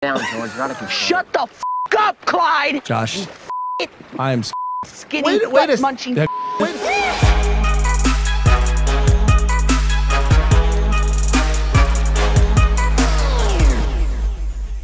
down, George. You're out of control. Shut the f up, Clyde. Josh, I am Skinny butt munching.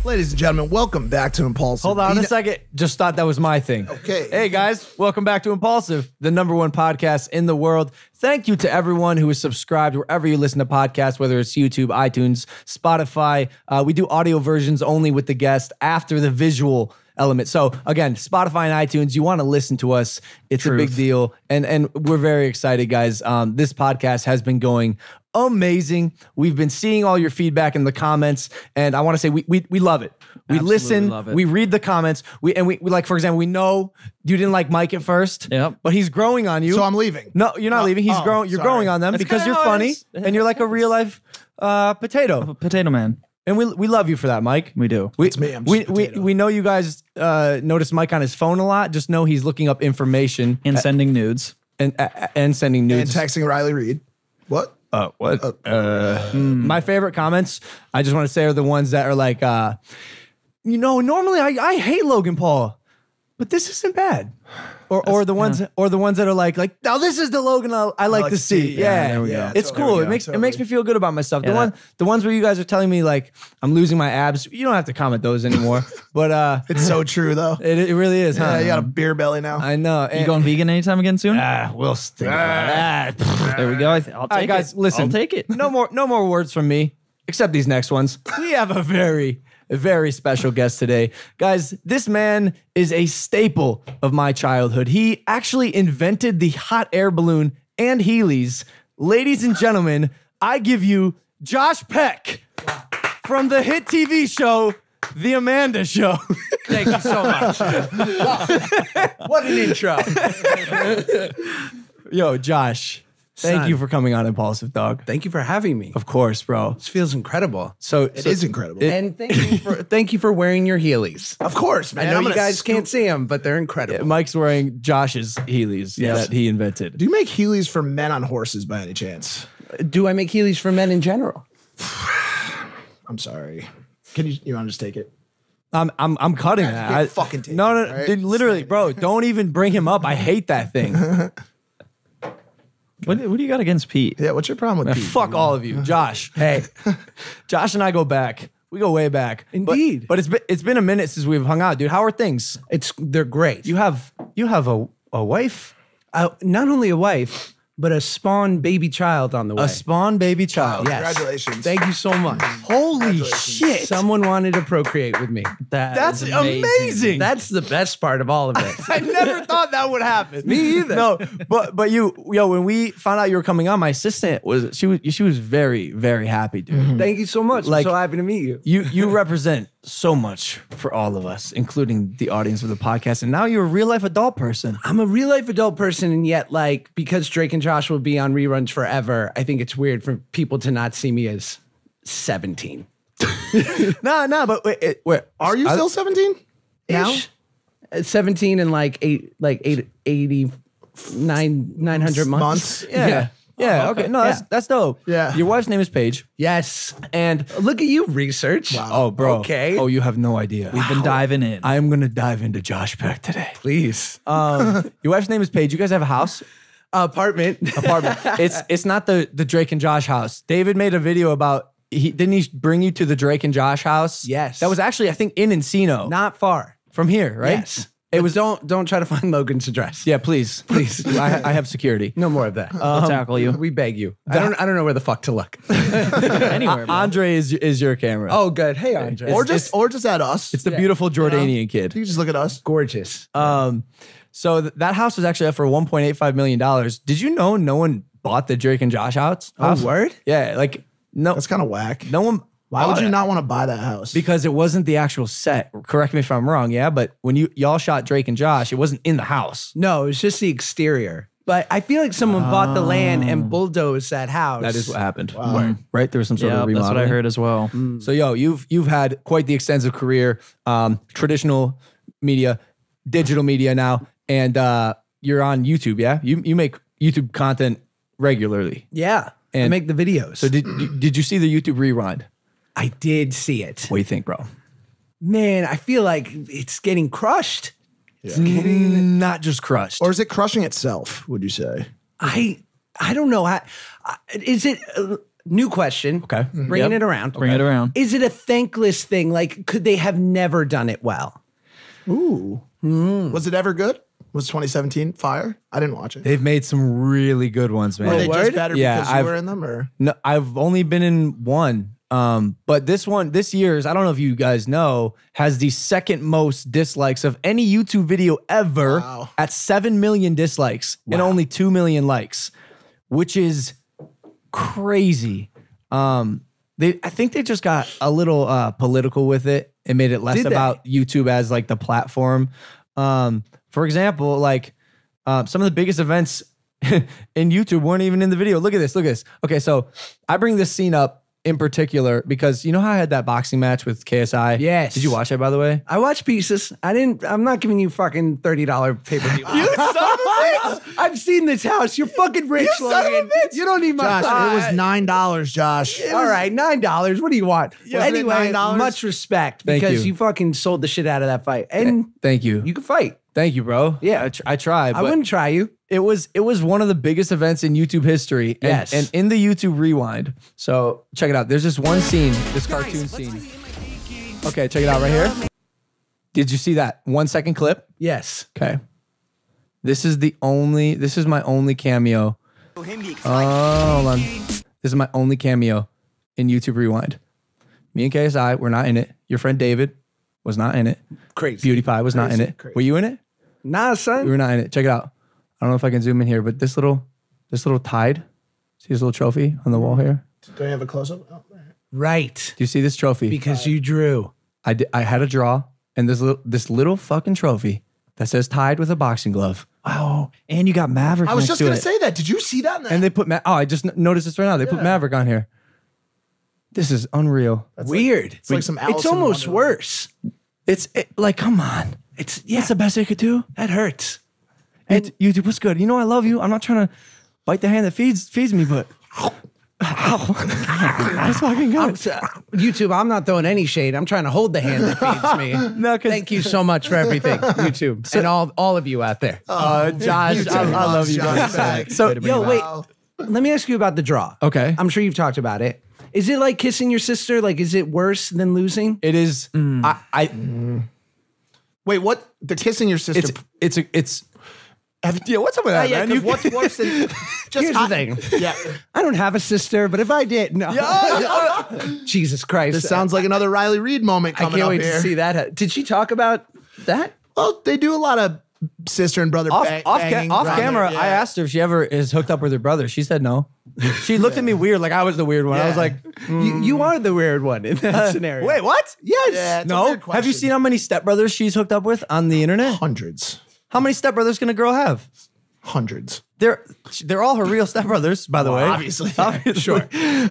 Ladies and gentlemen, welcome back to Impaulsive. Hold on a second. Just thought that was my thing. Okay. Hey, guys. Welcome back to Impaulsive, the #1 podcast in the world. Thank you to everyone who is subscribed wherever you listen to podcasts, whether it's YouTube, iTunes, Spotify. We do audio versions only with the guest after the visual element. So, again, Spotify and iTunes, you want to listen to us. It's a big deal. And we're very excited, guys. This podcast has been going amazing. We've been seeing all your feedback in the comments, and I want to say we love it. We Absolutely listen, love it. we read the comments, we like, for example, we know you didn't like Mike at first, but he's growing on you. So I'm leaving. No, you're not leaving. He's growing. You're sorry. growing on them because you're funny and you're like a real life potato. Potato man. And we love you for that, Mike. We do. It's me. I'm just a potato. We know you guys notice Mike on his phone a lot. Just know he's looking up information And sending nudes. and sending And nudes. texting Riley Reid. What? What? My favorite comments, I just want to say, are the ones that are like, normally I hate Logan Paul, but this isn't bad. Or the ones that are like now this is the Logan I like to see. Yeah, there we go. It's cool. It makes me feel good about myself. The ones where you guys are telling me like I'm losing my abs, you don't have to comment those anymore. But It's so true, though. it really is, huh? Yeah, you got a beer belly now. I know. You going vegan anytime again soon? We'll stick with that. There we go. I'll take All right, guys, listen. I'll take it. No more words from me, except these next ones. We have a very special guest today. Guys, this man is a staple of my childhood. He actually invented the hot air balloon and Heelys. Ladies and gentlemen, I give you Josh Peck from the hit TV show, The Amanda Show. Thank you so much. What an intro. Yo, Josh, thank Son. you for coming on Impaulsive, dog. Thank you for having me. Of course, bro. This feels incredible. It is incredible. And thank you for wearing your Heelys. Of course, man. I know I'm you gonna guys can't scoop- see them, but they're incredible. Mike's wearing Josh's Heelys that he invented. Do you make Heelys for men on horses by any chance? Do I make Heelys for men in general? I'm sorry. Can you want to just take it? I'm cutting that. Big fucking take no, it, right? dude, literally, bro. Don't even bring him up. I hate that thing. What do you got against Pete? Yeah, what's your problem with Man, Pete? fuck all of you, Josh. Hey, Josh and I go back. We go way back. Indeed. But it's been a minute since we've hung out, dude. How are things? They're great. You have a wife, Not only a wife, but a spawn baby child on the way. a spawn baby child. Yes. Congratulations. Thank you so much. Holy shit! Someone wanted to procreate with me. That's is amazing. That's the best part of all of it. I never thought that would happen. Me either. No, but when we found out you were coming on, my assistant she was very, very happy, dude. Thank you so much. Like- I'm so happy to meet you. You represent so much for all of us, including the audience of the podcast. And now you're a real life adult person. I'm a real life adult person, and yet, like, because Drake and Josh will be on reruns forever, I think it's weird for people to not see me as 17. No, but wait, Are you still 17? Now? 17 and like 900 months. Yeah. Okay. No, that's dope. Yeah. Your wife's name is Paige. Yes. And Look at you, research. oh, bro. Okay. Oh, you have no idea. We've been diving in. I am gonna dive into Josh Peck today. Please. Your wife's name is Paige. You guys have a house? Apartment. It's not the Drake and Josh house. David made a video about didn't he bring you to the Drake and Josh house? Yes. That was actually, I think, in Encino. Not far. From here, right? Yes. It was. Don't try to find Logan's address. Yeah, please. I have security. No more of that. We'll tackle you. We beg you. I don't know where the fuck to look. Anywhere. bro. Andre is your camera. Oh, good. Hey, Andre. Or just at us. It's the beautiful Jordanian kid. You just look at us. gorgeous. So that house was actually up for $1.85 million. Did you know no one bought the Drake and Josh house? Oh, word? Yeah, like no. That's kind of whack. No one. Why would bought you it. not want to buy that house? Because it wasn't the actual set. Correct me if I'm wrong. Yeah, but when y'all shot Drake and Josh, it wasn't in the house. No, it was just the exterior. But I feel like someone bought the land and bulldozed that house. That is what happened. Wow. Right? There was some sort Yeah, of remodeling. that's what I heard as well. So you've had quite the extensive career, traditional media, digital media now, and you're on YouTube. Yeah, you make YouTube content regularly. Yeah. I And- make the videos. So did you see the YouTube rewind? I did see it. What do you think, bro? Man, I feel like it's getting crushed. Not just crushed. Or is it crushing itself, would you say? I don't know. Is it new question? Okay. Bringing it around. Bring it around. Is it a thankless thing? Like, could they have never done it well? Ooh. Was it ever good? Was 2017 fire? I didn't watch it. They've made some really good ones, man. Were they just word? better Yeah, because you were in them, or? No, I've only been in one. But this year's, I don't know if you guys know, has the second most dislikes of any YouTube video ever at 7 million dislikes and only 2 million likes, which is crazy. I think they just got a little political with it and made it less about YouTube as like the platform. For example, like some of the biggest events in YouTube weren't even in the video. Look at this. Okay, so I bring this scene up in particular because you know how I had that boxing match with KSI? Yes. Did you watch it, by the way? I watched pieces. I'm not giving you fucking $30 pay-per-view. You son of a bitch! I've seen this house. You're fucking rich, You son of a Logan. bitch! You don't need my Josh, time. it was $9, Josh. All right, $9. What do you want? Well, Wasn't it anyway, $9? much respect Thank because you. you fucking sold the shit out of that fight. And Thank you. you can fight. Thank you, bro. Yeah. I tried. I but wouldn't try you. It was one of the biggest events in YouTube history. And, Yes. and in the YouTube Rewind. So check it out. There's this one scene, this cartoon scene. Okay, check it out right here. Did you see that 1 second clip? Yes. Okay. This is my only cameo. Oh, hold on. This is my only cameo in YouTube Rewind. Me and KSI were not in it. Your friend David was not in it. Crazy. Beauty Pie was not in it. Were you in it? Nah, son. We were not in it. Check it out. I don't know if I can zoom in here, but this little tide. See this little trophy on the wall here? Do you have a close-up? Oh, Right. Do you see this trophy? Because you drew. I had a draw and this little fucking trophy that says tied with a boxing glove. Oh, and you got Maverick. I was next just to going it. to say that. Did you see that? And they put I just noticed this right now. They put Maverick on here. This is unreal. Weird. It's like some Alice It's in almost Wonderland. worse. It's like, come on. It's That's the best they could do. that hurts. And YouTube, what's good? You know I love you. I'm not trying to bite the hand that feeds me, but that's fucking good. YouTube, I'm not throwing any shade. I'm trying to hold the hand that feeds me. No, 'cause- Thank you so much for everything, YouTube, and all of you out there. Josh, I love you. Josh. Guys. So, yo, wait. Wow. Let me ask you about the draw. Okay. I'm sure you've talked about it. Is it like kissing your sister? Like, is it worse than losing? It is. Wait, what? The kissing your sister. It's. Yeah, what's up with that, yeah, man? 'cause what's worse than just Here's the thing. Yeah. I don't have a sister, but if I did, no. Jesus Christ. This sounds like another Riley Reid moment I coming can't up wait here. to see that. Did she talk about that? Well, they do a lot of sister and brother off banging around camera, there, I asked her if she ever is hooked up with her brother. She said no. She looked at me weird, like I was the weird one. I was Yeah. like, You are the weird one in that scenario. wait, what? Yes. Yeah, it's a No. weird Have you question. seen how many stepbrothers she's hooked up with on the internet? Hundreds. How many stepbrothers can a girl have? Hundreds. They're all her real stepbrothers, by the way. Obviously. Sure.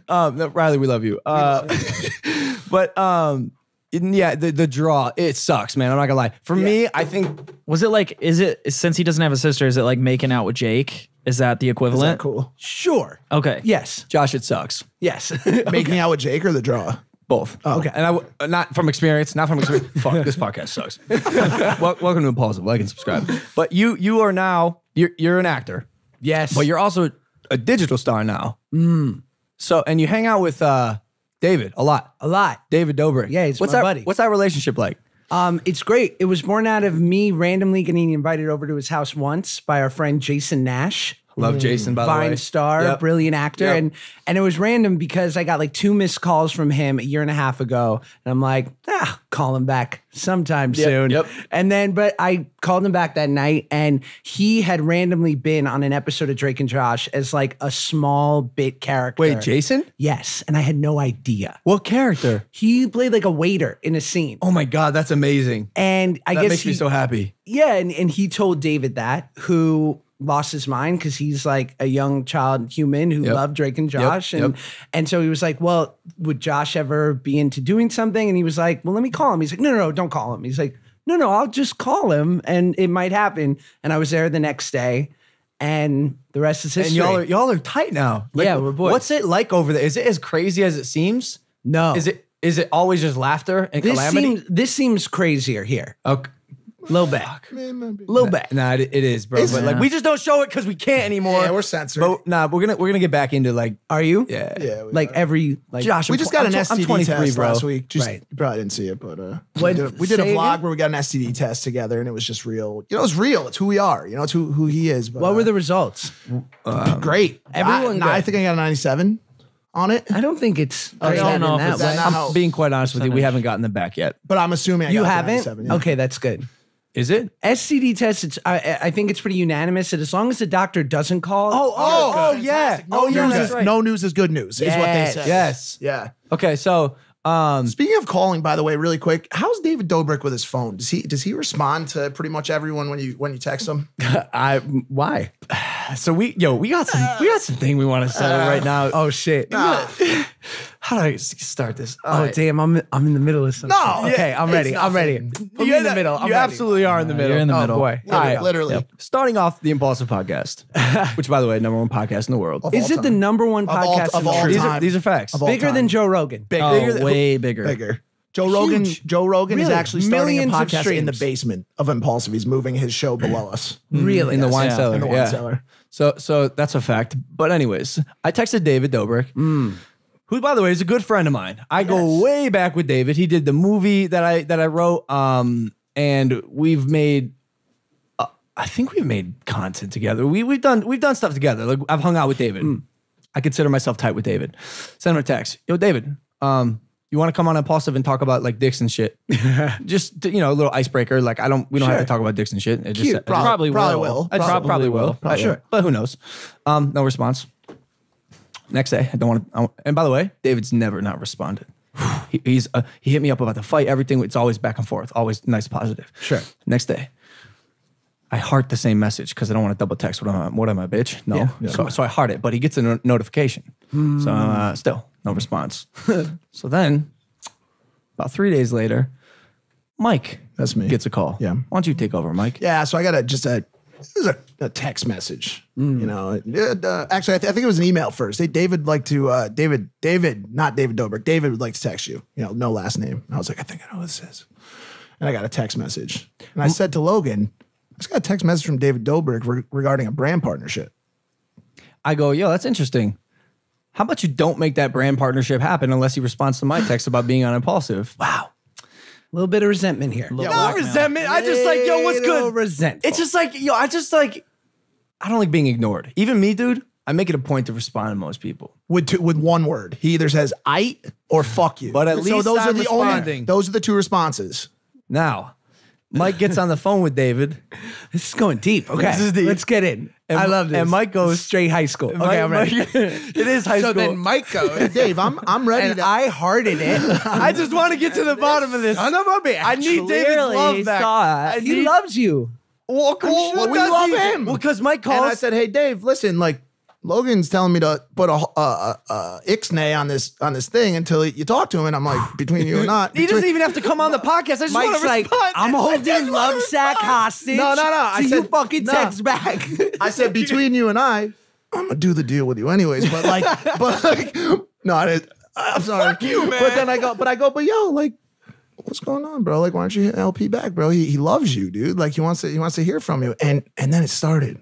No, Riley, we love you. But yeah, the draw, it sucks, man. I'm not gonna lie. For me, I think Was it like, is it, since he doesn't have a sister, is it like making out with Jake? Is that the Is equivalent? that cool? Sure. Okay. Yes. Josh, it sucks. Yes. Making out with Jake or the draw? Both. Oh. Okay. And not from experience. Fuck, this podcast sucks. Welcome to Impaulsive. Like and subscribe. But you are now, you're an actor, Yes. but you're also a digital star now. So, and you hang out with David a lot. a lot. David Dobrik. Yeah, he's what's my that, buddy. What's that relationship like? It's great. It was born out of me randomly getting invited over to his house once by our friend Jason Nash. Love Jason, by the way. Vine star, Yep. brilliant actor. Yep. And it was random because I got like 2 missed calls from him a year and a half ago. And I'm like, call him back sometime soon. yep. And then, but I called him back that night and he had randomly been on an episode of Drake and Josh as like a small bit character. Wait, Jason? Yes. And I had no idea. What character? He played like a waiter in a scene. Oh my God, that's amazing. And I That guess makes me so happy. yeah, and he told David that, who lost his mind because he's like a young child human who Yep. loved Drake and Josh. Yep. And so he was like, well, would Josh ever be into doing something? And he was like, well, let me call him. He's like, no, don't call him. He's like, no, I'll just call him and it might happen. And I was there the next day and the rest is history. And y'all are tight now. Yeah, we're boys. What's it like over there? Is it as crazy as it seems? No. Is it Is it always just laughter and calamity? This seems crazier here. Okay. A little bit. Little bit. Nah, it is, bro. But like, we just don't show it because we can't anymore. Yeah, we're censored. But we're gonna get back into like. Are you? Yeah. Like every like. Josh, We just got an STD 23, test bro. last week. Just, Right. You probably didn't see it, but What- we did a say vlog again? where we got an STD test together, and it was just real. You know, it's real. It's who we are. You know, it's who he is. But, What were the results? great? Everyone I good. think I got a 97 on it, I don't think it's. I great don't know in if it's way. that- I'm being quite honest with you. We haven't gotten them back yet. but I'm assuming I You got the haven't? 97, yeah. Okay, that's good. Is it? STD test. It's. I think it's pretty unanimous that as long as the doctor doesn't call. Oh, yeah. No, Oh, yeah. news That's is, right. no news is good news, is what they Yes. say. Yes. Yeah. Okay. So, Speaking of calling, by the way, really quick, how's David Dobrik with his phone? Does he respond to pretty much everyone when you text him? Why? so we got some thing we want to settle right now. Oh shit. How do I start this? Oh damn! I'm in the middle of something. No, Okay, I'm ready. it's I'm ready. nothing. Put me in the middle. I'm You ready. absolutely are in the middle. You're in the Oh middle. boy. All right. Literally. Starting off the Impaulsive podcast, which, by the way, #1 podcast in the world. Of Is all it the time. number one Of all- podcast of in the all world? time. These are facts. Of all Bigger time. than Joe Rogan. Oh, way bigger. Bigger. Joe Rogan. Huge. Joe Rogan is Really? actually starting a Millions of podcast in the streams. basement of Impulsive. He's moving his show below us. Really? in the wine Yeah. cellar. In the wine yeah. cellar. So that's a fact. But anyways, I texted David Dobrik, who, by the way, is a good friend of mine. I go way back with David. He did the movie that I wrote, and we've made. I think we've made content together. We've done stuff together. Like, I've hung out with David. I consider myself tight with David. Send him a text. Yo, David. You want to come on Impaulsive and talk about like dicks and shit? Just a little icebreaker. Like we don't have to talk about dicks and shit. It just, Probably will. I just probably will. Probably Sure. will. But who knows? No response. Next day, I don't want to. And by the way, David's never not responded. He hit me up about the fight, everything. It's always back and forth, always nice, positive. Sure. Next day, I heart the same message because I don't want to double text. What am I, bitch? No. So I heart it, but he gets a notification. So still no response. So then, about 3 days later, Mike. That's me. Gets a call. Yeah. Why don't you take over, Mike? Yeah, so I got this is a text message. Actually, I think it was an email first. David would like to, David, not David Dobrik. David would like to text you. No last name. And I was like, I think I know what this is. And I got a text message. And I said to Logan, I just got a text message from David Dobrik regarding a brand partnership. I go, yo, that's interesting. How about you don't make that brand partnership happen unless he responds to my text about being on Impulsive? Wow. A little bit of resentment here. No resentment. I just like, yo, what's Little good? resentful. It's just like, I don't like being ignored. Even me, dude, I make it a point to respond to most people. With one word. He either says "ite" or "fuck you." But at least those I'm are the responding. those are the two responses. Now, Mike gets on the phone with David. This is going deep. Okay, This is deep. let's get in. And- I love this. and Mike goes- straight high school. Okay, I'm ready. It is high So school. then Mike goes, Dave, I'm ready and to. I hearted it. I just want to get to the bottom of this. Son of a bitch. I need David's love back. He loves you. Well, sure we love him. Well, because Mike calls. And I said, "Hey, Dave, listen, like Logan's telling me to put a ixnay on this thing until you talk to him." And I'm like, between you and not, he doesn't even have to come on the podcast. I just want Mike's to like, respond. I'm holding love sack hostage. No. I till said, you fucking no. text back. I said between you and I'm gonna do the deal with you anyways. But no, I didn't. I'm sorry. Fuck you, man. But then I go, but yo, like, what's going on, bro? Like, why don't you hit LP back, bro? He loves you, dude. Like, he wants to hear from you. And then it started.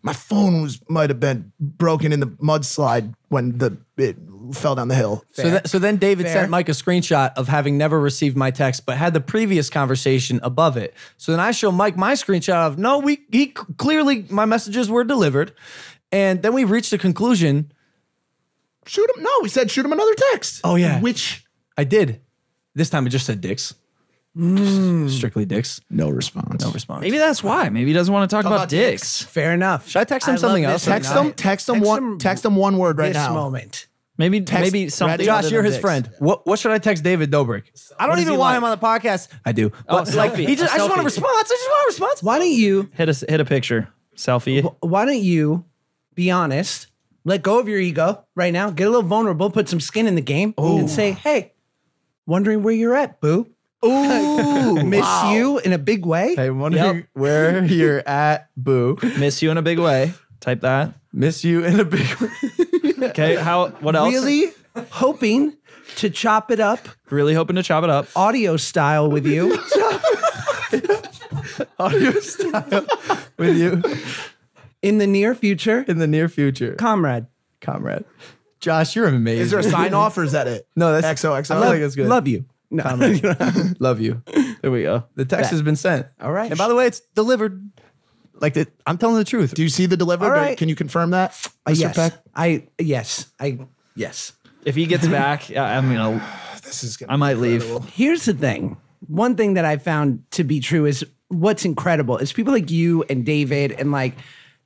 My phone might have been broken in the mudslide when it fell down the hill. So then David Fair. sent Mike a screenshot of having never received my text, but had the previous conversation above it. So then I show Mike my screenshot of, no, he clearly, my messages were delivered. And then we reached a conclusion. Shoot him. No, we said shoot him another text. Oh, yeah. Which I did. This time it just said dicks. Strictly dicks. no response. No response. Maybe that's why. Maybe he doesn't want to talk about dicks. Fair enough. Should I text him something else? Text him one word right this now. moment. Maybe something. Josh, other you're than his dicks. friend. What should I text David Dobrik? I don't does even he want like? him on the podcast. I do. But like, selfie. I just want a Selfie. response. I just want a response. Why don't you Hit a picture. Selfie. why don't you be honest, let go of your ego right now, get a little vulnerable, put some skin in the game, and say, hey, wondering where you're at, boo. Ooh, miss you in a big way. Hey, wondering where you're at, boo. Miss you in a big way. Type that. Miss you in a big way. Okay. What else? Really hoping to chop it up Really hoping to chop it up. audio style with you. Audio style with you In the near future, in the near future. comrade. Josh, you're amazing. Is there a sign off or is that it? No, that's XOXO. I feel like it's good. Love you. No. Love you. There we go. The text has been sent. All right. And by the way, it's delivered. Like I'm telling the truth. Do you see the delivery? All right. Can you confirm that, Mr. Peck? Yes. If he gets back, I'm gonna. This is I might leave. Here's the thing. One thing that I found to be true is what's incredible is people like you and David and like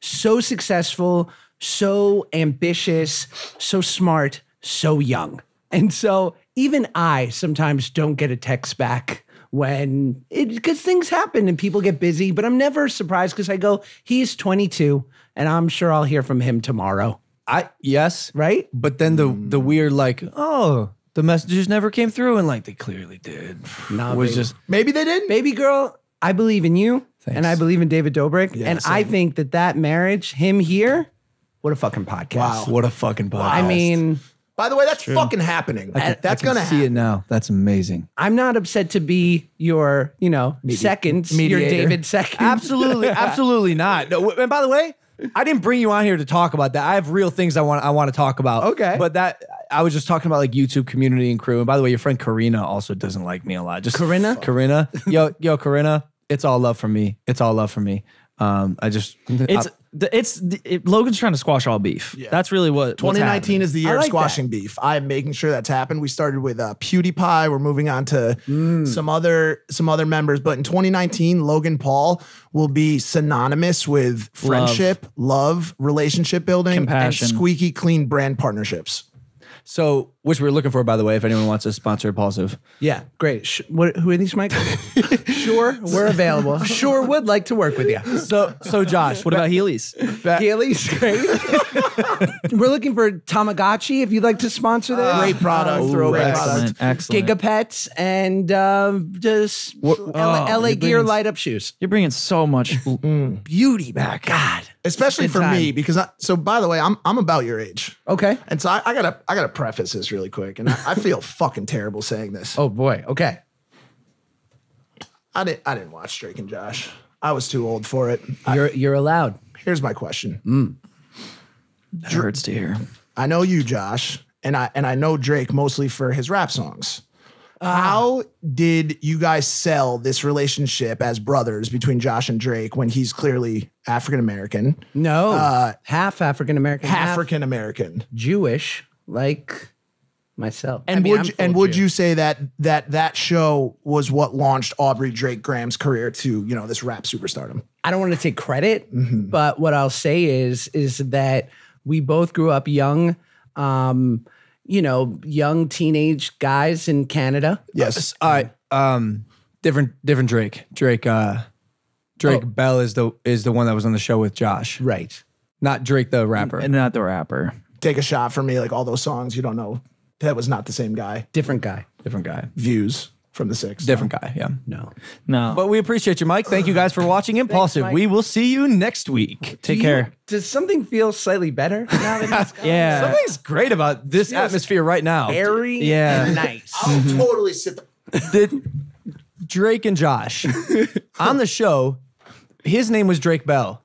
so successful, so ambitious, so smart, so young. And so even I sometimes don't get a text back because things happen and people get busy, but I'm never surprised because I go, he's 22 and I'm sure I'll hear from him tomorrow. Yes. Right? But then the weird like, oh, the messages never came through, and like they clearly did. No, was baby. just Maybe they didn't. Baby girl, I believe in you and I believe in David Dobrik. Yeah, and I same. think that marriage, him here, what a fucking podcast. Wow. what a fucking podcast. I mean, By the way, that's fucking happening. That's I can gonna see happen. it now. That's amazing. I'm not upset to be your, seconds, your mediator. David second. Absolutely not. No, and by the way, I didn't bring you on here to talk about that. I have real things I want to talk about. Okay. But I was just talking about like YouTube community and crew. And by the way, your friend Karina also doesn't like me a lot. Just Corinna? Corinna. Yo, Corinna. It's all love from me. Logan's trying to squash all beef. That's really what's 2019 is the year I of like squashing beef. I am making sure that's happened. We started with PewDiePie. We're moving on to some other members. But in 2019, Logan Paul will be synonymous with friendship, love, relationship building, Compassion. and squeaky clean brand partnerships. So, which we're looking for, by the way, if anyone wants to sponsor Impaulsive. Yeah, great. Who are these, Mike? Sure, we're available. Sure, would like to work with you. So Josh, What about Heelys? Haley's great. We're looking for Tamagotchi if you'd like to sponsor this. Great product, throwback product. Excellent. Gigapets and just LA Gear light up shoes. You're bringing so much beauty back. God. Especially Good for time. me, because so by the way, I'm about your age. Okay. And so I gotta preface this really quick. And I feel fucking terrible saying this. Oh boy. Okay. I didn't watch Drake and Josh. I was too old for it. You're allowed. Here's my question. That hurts to hear. I know you, Josh, and I know Drake mostly for his rap songs. How did you guys sell this relationship as brothers between Josh and Drake when he's clearly African American, No. Half African American, half African American? Jewish, like myself. And I mean, I'm full would Jew. you say that show was what launched Aubrey Drake Graham's career to this rap superstardom? I don't want to take credit, but what I'll say is that we both grew up young, young teenage guys in Canada. Yes. All right. Different Drake. Drake Bell is the one that was on the show with Josh. Right. Not Drake the rapper. And not the rapper. Take a shot for me, like all those songs you don't know. That was not the same guy. Different guy. Different guy. Views from the 6. Different guy, yeah. No. But we appreciate you, Mike. Thank you guys for watching Impulsive. Mike. We will see you next week. Take care. Does something feel slightly better now that he's Yeah. Something's great about this atmosphere right now. airy Yeah. and nice? I'll totally sit Did Drake and Josh on the show, his name was Drake Bell.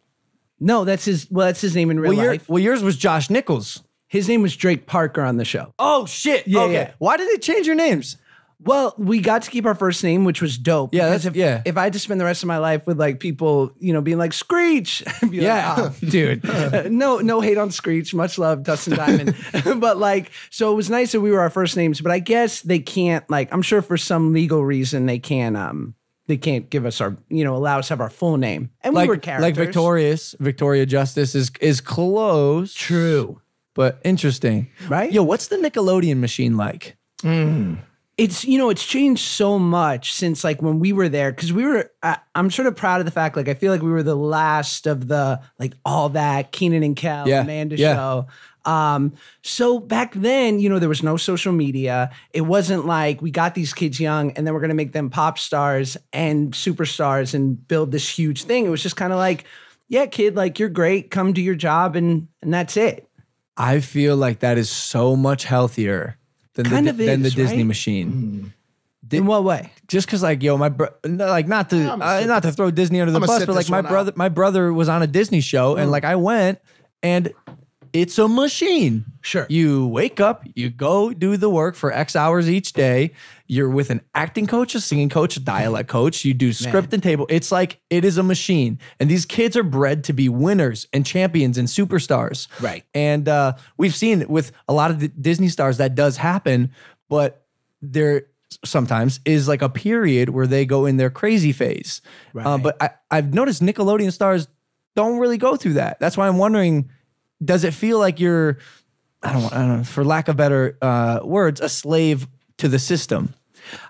No, that's his name in real life. Yours was Josh Nichols. His name was Drake Parker on the show. Oh, shit. Yeah, okay. yeah. Why did they change your names? Well, we got to keep our first name, which was dope. Yeah, because that's- if I had to spend the rest of my life with like people, being like Screech, I'd be Yeah. like, oh, dude, no hate on Screech, much love, Dustin Diamond. But like, so it was nice that we were our first names. But I guess they can't I'm sure for some legal reason they can't give us our allow us to have our full name. And we were characters. Like Victoria Justice is close. True. But interesting. Right? Yo, what's the Nickelodeon machine like? It's it's changed so much since like when we were there because we were I'm sort of proud of the fact I feel like we were the last of the all that Keenan and Kel Amanda show. So back then there was no social media. It wasn't like we got these kids young and then we're gonna make them pop stars and superstars and build this huge thing. It was just kind of like, yeah, kid, you're great, come do your job and that's it. I feel like that is so much healthier than Kind the, of than the is, Disney right? machine. In what way? Just because, like, yo, not to throw Disney under the bus, but like my brother was on a Disney show, and like I went, and it's a machine. Sure. You wake up, you go do the work for X hours each day. You're with an acting coach, a singing coach, a dialect coach. You do script and table. It's like, it is a machine. And these kids are bred to be winners and champions and superstars. Right. And we've seen it with a lot of the Disney stars that does happen, but there sometimes is like a period where they go in their crazy phase. Right. But I've noticed Nickelodeon stars don't really go through that. That's why I'm wondering, does it feel like you're, I don't know, for lack of better words, a slave to the system?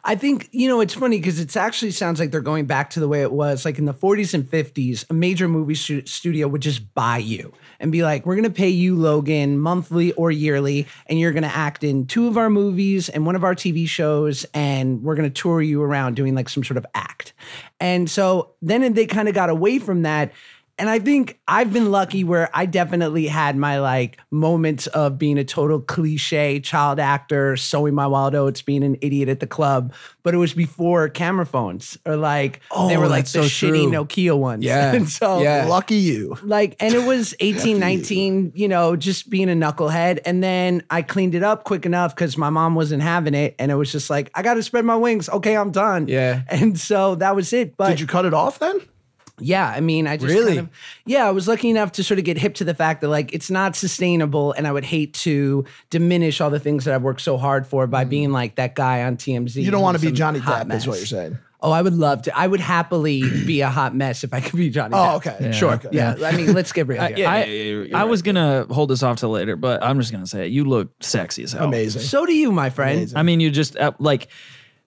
I think, it's funny because it actually sounds like they're going back to the way it was. Like in the 40s and 50s, a major movie studio would just buy you and be like, we're going to pay you, Logan, monthly or yearly, and you're going to act in 2 of our movies and 1 of our TV shows, and we're going to tour you around doing like some sort of act. And so then they kind of got away from that. And I think I've been lucky where I definitely had my like moments of being a total cliche child actor, sowing my wild oats, being an idiot at the club. But it was before camera phones, or like they were like the shitty Nokia ones. Yeah. And so lucky you. Like, and it was 18, 19, just being a knucklehead. And then I cleaned it up quick enough because my mom wasn't having it. And it was just like, I got to spread my wings. Okay, I'm done. Yeah. And so that was it. But did you cut it off then? Yeah, I mean, I just really? I was lucky enough to sort of get hip to the fact that like it's not sustainable, and I would hate to diminish all the things that I've worked so hard for by being like that guy on TMZ. You don't want to be some Johnny hot Depp, is what mess. you're saying. Oh, I would love to. I would happily be a hot mess if I could be Johnny Depp. Oh, okay. Yeah. Sure. Okay. Yeah, I mean, let's get real here. I was gonna hold this off till later, but I'm just gonna say it. You look sexy as hell. Amazing. So do you, my friend. Amazing. I mean, you just like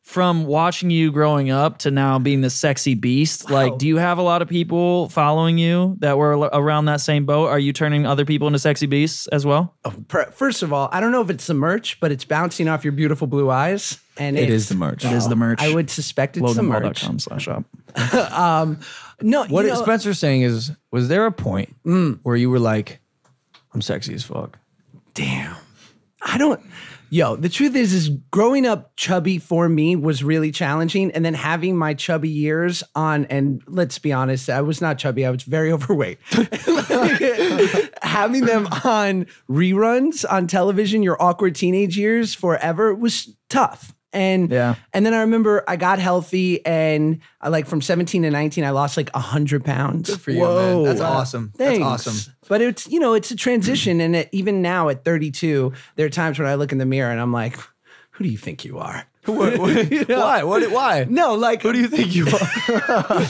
from watching you growing up to now being the sexy beast. Like, do you have a lot of people following you that were around that same boat? Are you turning other people into sexy beasts as well? First of all, I don't know if it's the merch, but it's bouncing off your beautiful blue eyes. And It is the merch. It is the merch. I would suspect it's the merch. LoganPaul.com/shop. No, What Spencer's saying is, was there a point where you were like, I'm sexy as fuck? Damn. The truth is growing up chubby for me was really challenging. And then having my chubby years on, and let's be honest, I was not chubby. I was very overweight. Having them on reruns on television, your awkward teenage years forever, was tough. And then I remember I got healthy, and I like from 17 to 19, I lost like 100 pounds. Good for you, man. That's awesome. Thanks. That's awesome. But it's, it's a transition. And even now at 32, there are times when I look in the mirror and I'm like, who do you think you are? Why? Why? No, like, who do you think you are?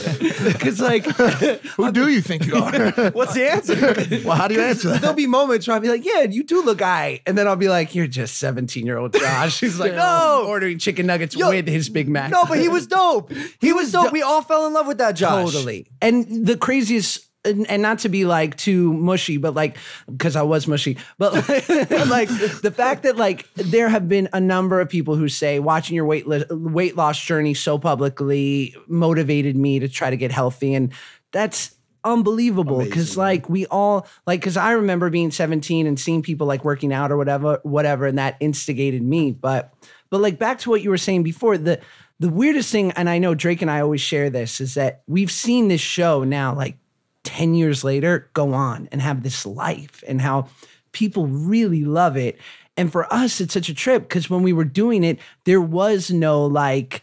Because like, who do you think you are? What's the answer? Well, how do you answer that? There'll be moments where I'll be like, yeah, you do look aight. And then I'll be like, you're just 17-year-old Josh. He's like, no, ordering chicken nuggets with his Big Mac. No, but he was dope. He was dope. We all fell in love with that Josh. Totally. And the craziest, and not to be like too mushy, but like, because I was mushy, but like the fact that like there have been a number of people who say watching your weight loss journey so publicly motivated me to try to get healthy. And that's unbelievable, because like we all like, because I remember being 17 and seeing people like working out or whatever, and that instigated me. But like back to what you were saying before, the weirdest thing, and I know Drake and I always share this, is that we've seen this show now like 10 years later go on and have this life, and how people really love it. And for us, it's such a trip, because when we were doing it, there was no like,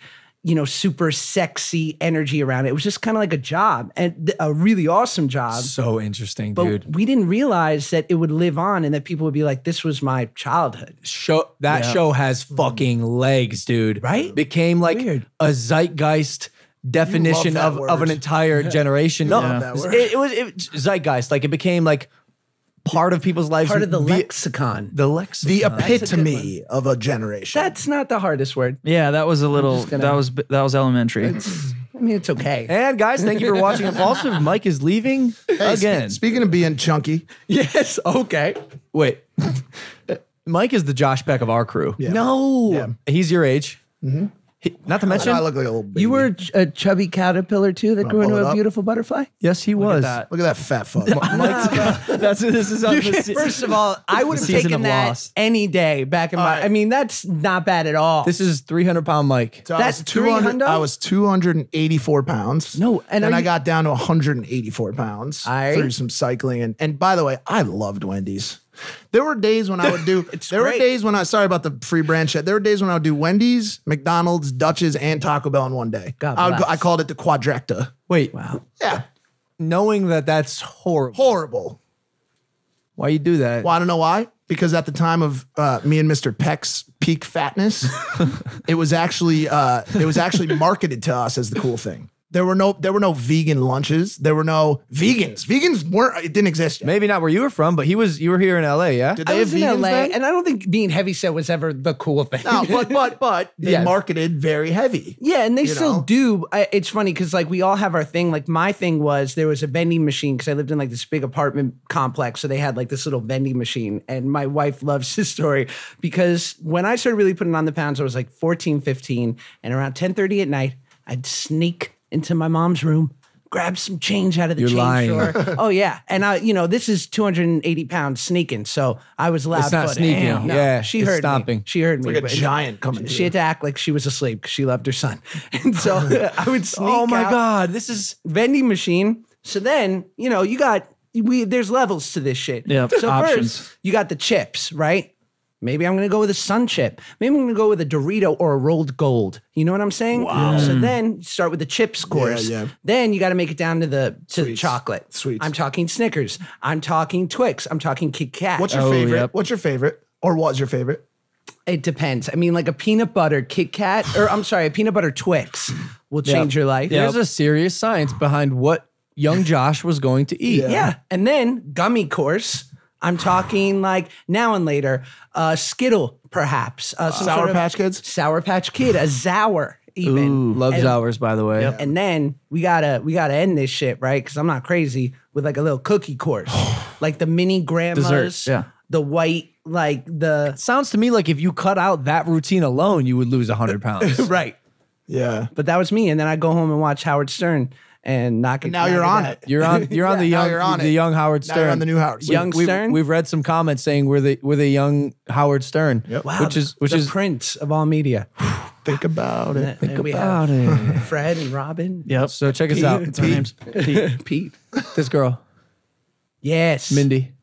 super sexy energy around it. It was just kind of like a job, and a really awesome job. So interesting, but dude. we didn't realize that it would live on, and that people would be like, this was my childhood. Show has fucking legs, dude. Right? Became like a zeitgeist definition of an entire generation. No, it was zeitgeist. Like it became like part of people's lives. Part of the lexicon. The lexicon. The epitome of a generation. That's not the hardest word. Yeah, that was a little. That was elementary. I mean, it's okay. And guys, thank you for watching Impaulsive. Mike is leaving again. Speaking of being chunky. Yes. Okay. Wait. Mike is the Josh Peck of our crew. Yeah. No. Yeah. He's your age. Not to mention, I look like a little baby. You were a chubby caterpillar too that grew blow into it a up? beautiful butterfly? yes, he was. Look at that fat fuck. That's what this is on the First of all, I would have season taken of that Lost. any day back in my. right. I mean, that's not bad at all. This is 300-pound Mike. So That's 200. 300? I was 284 pounds. No, and then are I you- got down to 184 pounds Aight. through some cycling. And by the way, I loved Wendy's. There were days when I would do. There were great. days when I. Sorry about the free brand shit. There were days when I would do Wendy's, McDonald's, Dutch's, and Taco Bell in one day. God I, would go, bless. I called it the quadrecta. Wait, wow. Yeah, knowing that that's horrible. horrible. Why you do that? Well, I don't know why. Because at the time of me and Mr. Peck's peak fatness, it was actually marketed to us as the cool thing. There were no vegan lunches. There were no vegans. Vegans weren't. It didn't exist yet. Maybe not where you were from, but you were here in LA, yeah? Did I they have was in vegans LA, then? and I don't think being heavy set was ever the cool thing. No, but they Yes. marketed very heavy. Yeah, and they You still know? do. It's funny because like we all have our thing. Like my thing was there was a vending machine because I lived in like this big apartment complex, so they had like this little vending machine. And my wife loves this story because when I started really putting on the pounds, I was like 14, 15, and around 10:30 at night, I'd sneak into my mom's room, grab some change out of the You're change lying. drawer. Oh yeah, and this is 280 pounds sneaking, so I was loud. It's not sneaking. Yeah, she it's heard stomping. me. She heard me. like a but giant coming She through. had to act like she was asleep because she loved her son, and so I would sneak. Oh my out, God, this is vending machine. So then there's levels to this shit. Yeah, So options. first you got the chips, right? Maybe I'm gonna go with a sun chip. Maybe I'm gonna go with a Dorito or a rolled gold. You know what I'm saying? Wow. So then you start with the chips course. yeah. Then you got to make it down to the chocolate. Sweets. I'm talking Snickers. I'm talking Twix. I'm talking Kit Kat. What's your Oh, favorite? yep. What's your favorite? Or was your favorite? It depends. I mean, like a peanut butter Kit Kat, or I'm sorry, a peanut butter Twix will change your life. Yeah. there's a serious science behind what young Josh was going to eat. Yeah. And then gummy course. I'm talking like now and later, Skittle, perhaps. Some Sour sort of Patch Kids? Sour Patch Kid, a Zour even. Ooh, loves ours, by the way. And then we gotta end this shit, right? Because I'm not crazy with like a little cookie course. Like the mini grandmas, Dessert, yeah. the white, like the Sounds to me like if you cut out that routine alone, you would lose 100 pounds. right. Yeah. But that was me. And then I go home and watch Howard Stern and knock it. Now you're on it. You're on the Now young you're on the it. young Howard Now Stern. you're on the new Howard. Young Stern? We've read some comments saying we're the young Howard Stern. Yep. Wow, which is the prince of all media. Think about it. And we about have Fred and Robin. Yep. So check us out. That's our names. Pete. Pete. This girl, Yes. Mindy.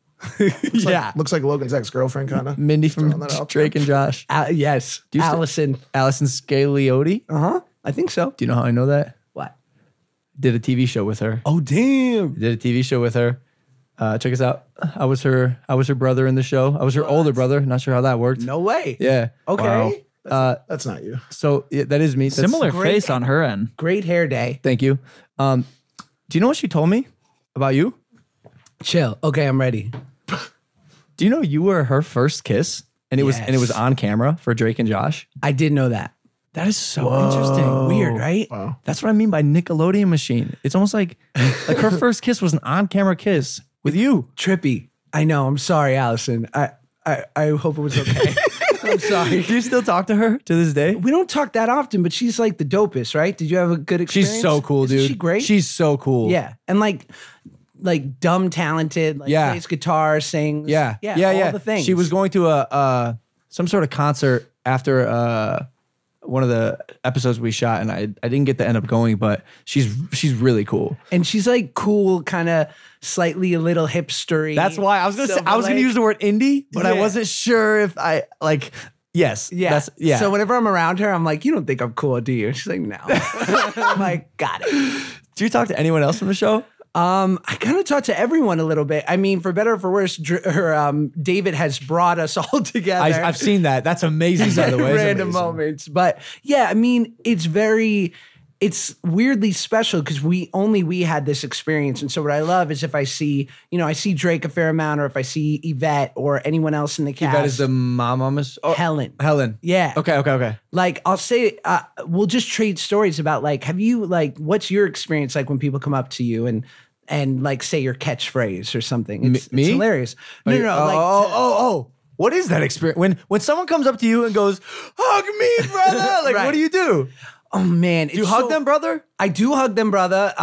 Yeah. Looks like Logan's ex-girlfriend, kind of. Mindy from Throwing that out Drake and Josh. Yes. you still- Allison. Allison Scaliotti. Uh-huh. I think so. Do you know how I know that? What? Did a TV show with her. Oh, damn. Did a TV show with her. Check us out. I was her brother in the show. I was her older brother. Not sure how that worked. No way. Yeah. Okay. That's not you. So yeah, that is me. That's, Similar great. face on her end. Great hair day. Thank you. Do you know what she told me about you? Chill. Okay, I'm ready. Do you know you were her first kiss, and it was Yes. on camera for Drake and Josh? I did know that. That is so interesting. Weird, right? Wow. That's what I mean by Nickelodeon machine. It's almost like her first kiss was an on-camera kiss with you. Trippy. I know. I'm sorry, Allison. I hope it was okay. I'm sorry. Do you still talk to her to this day? We don't talk that often, but she's like the dopest, right? Did you have a good experience? She's so cool, Isn't dude. she great? She's so cool. yeah. And like dumb talented, like Yeah. plays guitar, sings. Yeah. All the things. She was going to a some sort of concert after one of the episodes we shot, and I didn't get to end up going, but she's really cool. And she's like cool, kind of slightly a little hipstery. That's why I was gonna say I was gonna use the word indie, but I Yeah. wasn't sure if I like. Yes. Yeah. That's, yeah. So whenever I'm around her, I'm like, you don't think I'm cool, do you? She's like, no. I'm like, got it. Do you talk to anyone else from the show? I kind of talk to everyone a little bit. I mean, for better or for worse, David has brought us all together. I've seen that. That's amazing, by the way. It's Random amazing. moments. But yeah, I mean, it's weirdly special because we had this experience. And so what I love is if I see Drake a fair amount, or if I see Yvette or anyone else in the cast. That is the mom. Oh, Helen. Helen. Yeah. Okay. Like I'll say, we'll just trade stories about like, what's your experience like when people come up to you and like say your catchphrase or something? It's me? hilarious. No. What is that experience? When someone comes up to you and goes, hug me, brother. Like, Right. what do you do? Oh man, Do you hug them, brother? I do hug them, brother.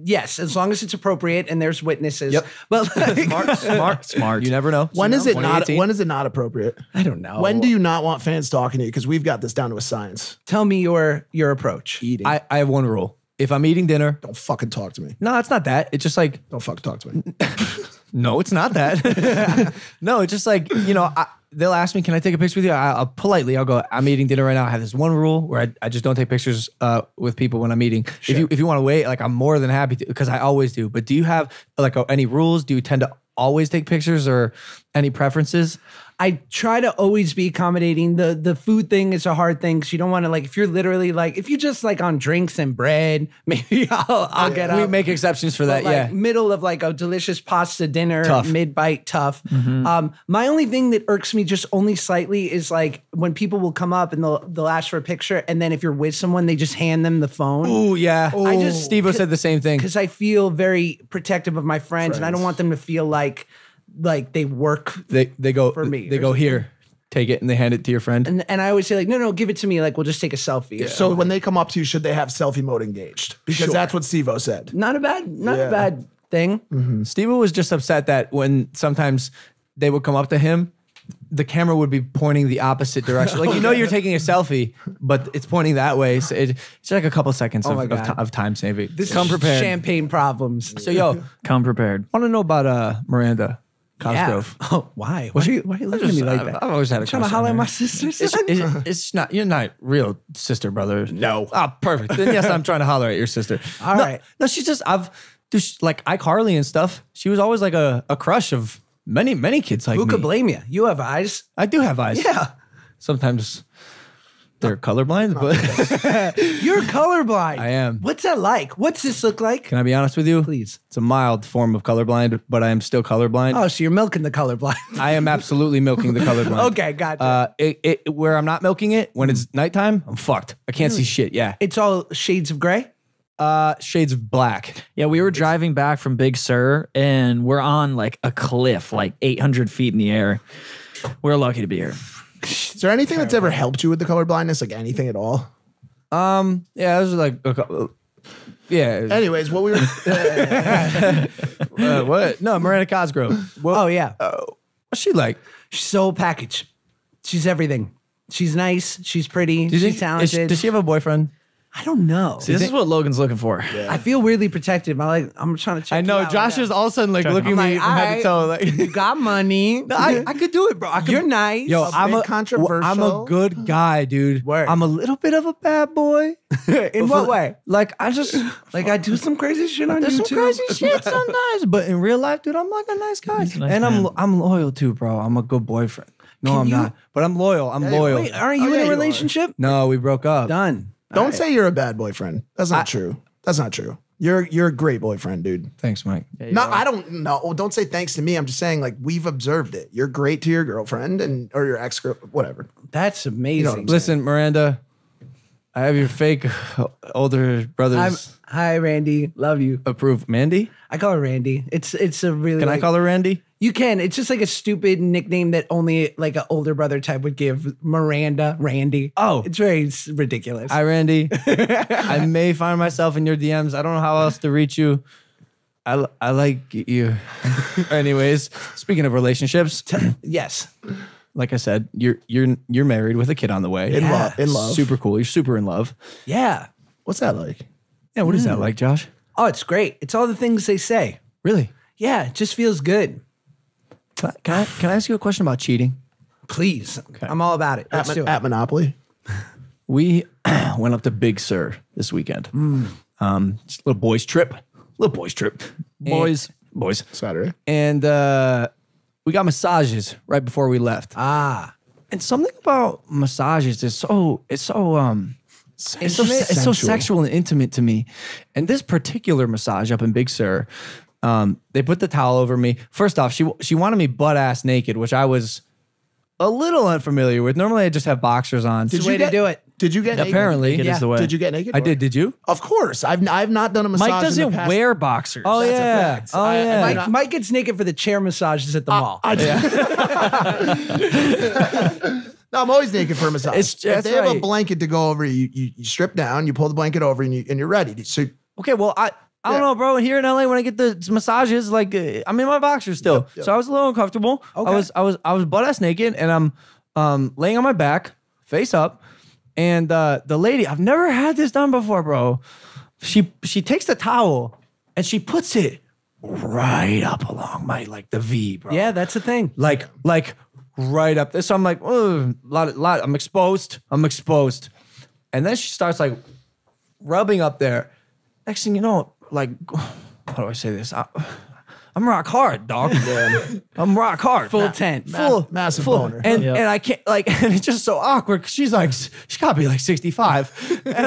Yes, as long as it's appropriate and there's witnesses. Yep. But like, Smart. You never know. When is it not? 2018? When is it not appropriate? I don't know. When do you not want fans talking to you? Because we've got this down to a science. Tell me your approach. Eating. I have one rule. If I'm eating dinner, Don't fucking talk to me. no, it's not that. It's just like, Don't fucking talk to me. no, it's not that. No, it's just like, they'll ask me, can I take a picture with you? I'll politely, I'll go, I'm eating dinner right now. I have this one rule where I just don't take pictures with people when I'm eating. Sure. If you want to wait, like I'm more than happy to, because I always do. But do you have like any rules? Do you tend to always take pictures or any preferences? I try to always be accommodating. The food thing is a hard thing because you don't want to like if you're literally like if you just like on drinks and bread, maybe I'll get We up. make exceptions for that, But, like, yeah. middle of like a delicious pasta dinner, Tough. mid bite, tough. My only thing that irks me just only slightly is like when people will come up and they'll ask for a picture, and then if you're with someone, they just hand them the phone. Ooh, yeah. Steve-O said the same thing. Because I feel very protective of my friends, and I don't want them to feel like they work. They go for me They or go something. here, take it, and they hand it to your friend. And I always say like, no, give it to me. Like we'll just take a selfie. So when they come up to you, should they have selfie mode engaged? Because Sure. that's what Steve-O said. Not a bad thing. Steve-O was just upset that when sometimes they would come up to him, the camera would be pointing the opposite direction. Like, you're taking a selfie, but it's pointing that way. So it's like a couple seconds my God. of time saving. This Come is prepared. Champagne problems. So, yo, Come prepared. want to know about Miranda Cosgrove? Yeah. Oh, why? Why are you looking at me like that? I've always had a Trying to crush holler on at her. my sister. It's not. You're not real sister, brother. No. Ah, perfect. Then yes, I'm trying to holler at your sister. All no, right. No, she's just like iCarly and stuff. She was always like a crush of many kids like Who me. could blame you? You have eyes. I do have eyes. Yeah. Sometimes they're colorblind, but You're colorblind. I am. What's that like? What's this look like? can I be honest with you? Please. It's a mild form of colorblind, but I am still colorblind. Oh, so you're milking the colorblind. I am absolutely milking the colorblind. Okay, gotcha. Where I'm not milking it, when it's nighttime, I'm fucked. I can't see shit. Yeah. It's all shades of gray. Shades of black. Yeah, we were driving back from Big Sur and we're on like a cliff, like 800 feet in the air. We're lucky to be here. Is there anything that's ever helped you with the color blindness? Like anything at all? Yeah, this was like a couple. Yeah. Anyways, what we were What? No, Miranda Cosgrove. What, Oh yeah. what's she like? She's the whole package. She's everything. She's nice. She's pretty. Do you She's think- talented. Does she have a boyfriend? I don't know. See, this is what Logan's looking for. I feel weirdly protective. I'm trying to check. I know. you out Josh right is all of a sudden like looking now. at me from head to toe. Like, You got money. No, I could do it, bro. I could, You're nice. Yo, A I'm bit I'm a controversial. good guy, dude. Word. I'm a little bit of a bad boy. In what way? Like I just Like I do some crazy shit on there's YouTube. some crazy shit sometimes, but in real life, dude, I'm like a nice guy, He's a nice and man. I'm loyal too, bro. I'm a good boyfriend. No, I'm you- not, but I'm loyal. I'm loyal. Wait, aren't you Oh, yeah, in a you are. relationship? No, we broke up. Done. Don't say you're a bad boyfriend. That's not true. That's not true. You're a great boyfriend, dude. Thanks, Mike. No, I don't know. Don't say thanks to me. I'm just saying, like, we've observed it. You're great to your girlfriend or your ex girl, whatever. That's amazing. Listen, Miranda, I have your fake older brother's Hi, Randy. Love you. approved. Mandy, I call her Randy. It's a really. can I call her Randy? You can. It's just like a stupid nickname that only like an older brother type would give. Miranda, Randy. Oh. It's very ridiculous. Hi, Randy. I may find myself in your DMs. I don't know how else to reach you. I like you. Anyways, speaking of relationships, yes. like I said, you're married with a kid on the way. In Yeah. love. In love. Super cool. You're super in love. Yeah. What's that like? Yeah. What is that like, Josh? Oh, it's great. It's all the things they say. Really? Yeah, it just feels good. Can I ask you a question about cheating? Please. I'm all about it. Let's do it. At Monopoly? We went up to Big Sur this weekend. Just a little boys trip. Boys. Saturday. And we got massages right before we left. Ah. And something about massages is so sexual and intimate to me. And this particular massage up in Big Sur, they put the towel over me. First off, she wanted me butt ass naked, which I was a little unfamiliar with. Normally I just have boxers on. It's the way to do it. Did you get naked? Apparently, it is the way. Did you get naked? I did. Did you? Of course. I've not done a massage. Mike doesn't in the past. wear boxers. Oh, That's a yeah. fact. Oh, yeah. Mike gets naked for the chair massages at the mall. No, I'm always naked for a massage. If That's they have a right. blanket to go over, you strip down, you pull the blanket over, and you're ready. So Okay, well, I don't know, bro. Here in LA, when I get the massages, like I'm in my boxers still, so I was a little uncomfortable. Okay. I was butt ass naked, and I'm laying on my back, face up, and the lady, I've never had this done before, bro. She takes the towel and she puts it right up along my the V, bro. Yeah, that's the thing. like right up there. So I'm like, oh, I'm exposed. And then she starts like rubbing up there. Next thing you know, like, how do I say this? I'm rock hard, dog. I'm rock hard. Full tent. massive full. boner. And I can't and it's just so awkward because she's like, she gotta be like 65. And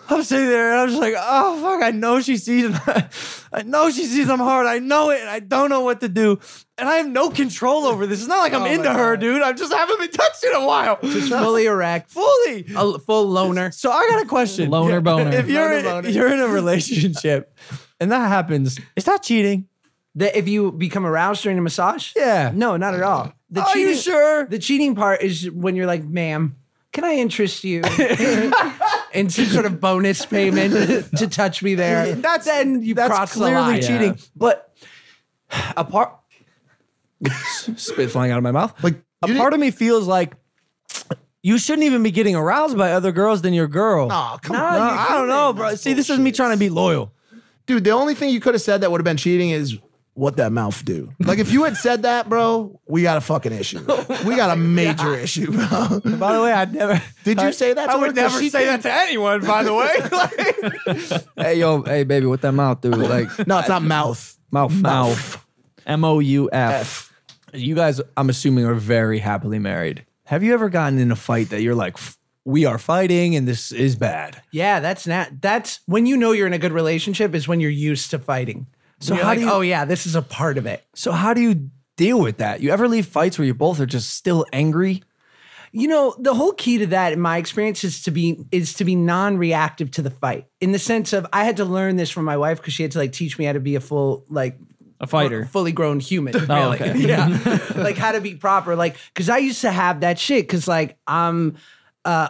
I'm sitting there and I'm just like, oh fuck, I know she sees him. I know she sees I'm hard. I know it, and I don't know what to do. And I have no control over this. It's not like I'm into her, dude. I just haven't been touched in a while. Just fully erect. Fully. A full loner. So I got a question. Loner boner. If you're in a relationship and that happens, is that cheating? That if you become aroused during a massage? Yeah. No, not at all. Are you sure? The cheating part is when you're like, ma'am, can I interest you in some sort of bonus payment to touch me there? Then you cross the clearly line. cheating. But apart, spit flying out of my mouth. Like, a part of me feels like you shouldn't even be getting aroused by other girls than your girl. Oh, come No, on. I don't know, bro. See, this is me trying to be loyal. Dude, the only thing you could have said that would have been cheating is what that mouth do. Like, if you had said that, bro, we got a fucking issue. We got a major issue, bro. By the way, I'd never. Did you say that to I her? would 'Cause never she say that to anyone, by the way. Hey, yo, hey, baby, what that mouth do? Like, No, it's not mouth. mouth. MOUF. You guys, I'm assuming, are very happily married. Have you ever gotten in a fight that you're like, we are fighting and this is bad? Yeah, that's when you know you're in a good relationship is when you're used to fighting. So You're how like, do you? oh yeah, this is a part of it. So how do you deal with that? You ever leave fights where you both are just still angry? You know, the whole key to that, in my experience, is to be non-reactive to the fight. In the sense of, I had to learn this from my wife because she had to like teach me how to be a full A fighter. fully grown human. Really. Oh, okay. Yeah, like how to be proper. Like, because I used to have that shit. Because like I'm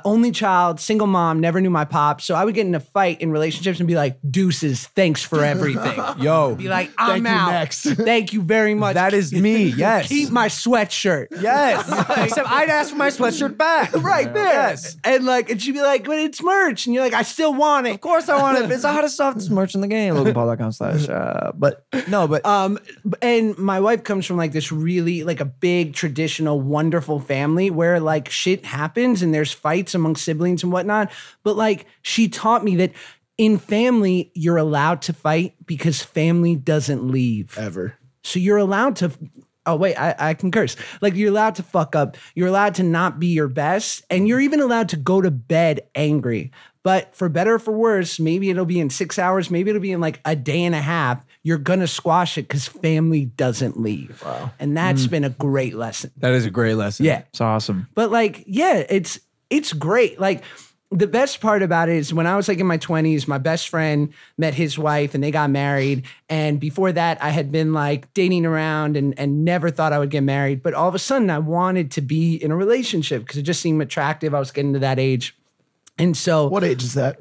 only child, single mom, never knew my pop. So I would get in a fight in relationships and be like, deuces, thanks for everything. Yo, Be like, I'm Thank you, out. next. Thank you very much. that is me. Yes. Keep my sweatshirt. Yes. Except I'd ask for my sweatshirt back. Right there. Yes. And she'd be like, but it's merch. And you're like, I still want it. Of course I want it. It's the hottest, softest merch in the game. LoganPaul.com/. But no, but And my wife comes from like this really like a big traditional wonderful family where like shit happens and there's fights among siblings and whatnot, but like she taught me that in family you're allowed to fight because family doesn't leave Ever. so you're allowed to I can curse. Like, you're allowed to fuck up, you're allowed to not be your best, and you're even allowed to go to bed angry. But for better or for worse, maybe it'll be in 6 hours, maybe it'll be in like a day and a half, you're gonna squash it because family doesn't leave. Wow. And that's been a great lesson. that is a great lesson. Yeah. It's awesome. But like, yeah, it's great. Like, the best part about it is when I was like in my 20s, my best friend met his wife and they got married. And before that, I had been like dating around and never thought I would get married. But all of a sudden, I wanted to be in a relationship because it just seemed attractive. I was getting to that age. And so, What age is that?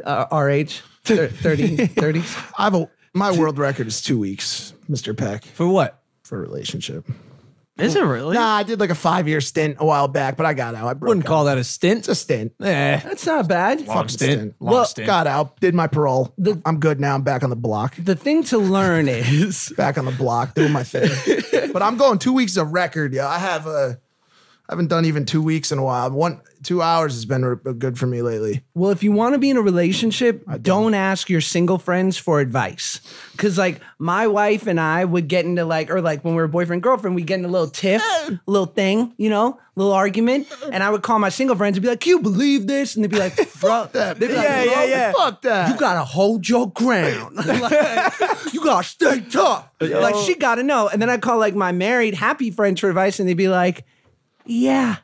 our age, 30s. My world record is 2 weeks, Mr. Peck, For what? for a relationship. Is it really? Nah, I did like a 5-year stint a while back, but I got out. I broke Wouldn't out. call that a stint. It's a stint. That's not bad. Fucking stint. Long stint. Got out, did my parole. I'm good now. I'm back on the block. The thing to learn is Back on the block, doing my thing. But I'm going 2 weeks of record. Yeah, I haven't done even 2 weeks in a while. 2 hours has been good for me lately. well, if you want to be in a relationship, don't ask your single friends for advice. Because, like, my wife and I would get into, like, or like when we were boyfriend, girlfriend, we'd get into a little tiff, a little thing, you know, little argument. And I would call my single friends and be like, can you believe this? And they'd be like, bro, That. they'd be like, Yeah. Fuck that. you gotta hold your ground. Like, you gotta stay tough. Like, she gotta know. And then I'd call, like, my married, happy friends for advice, and they'd be like, yeah.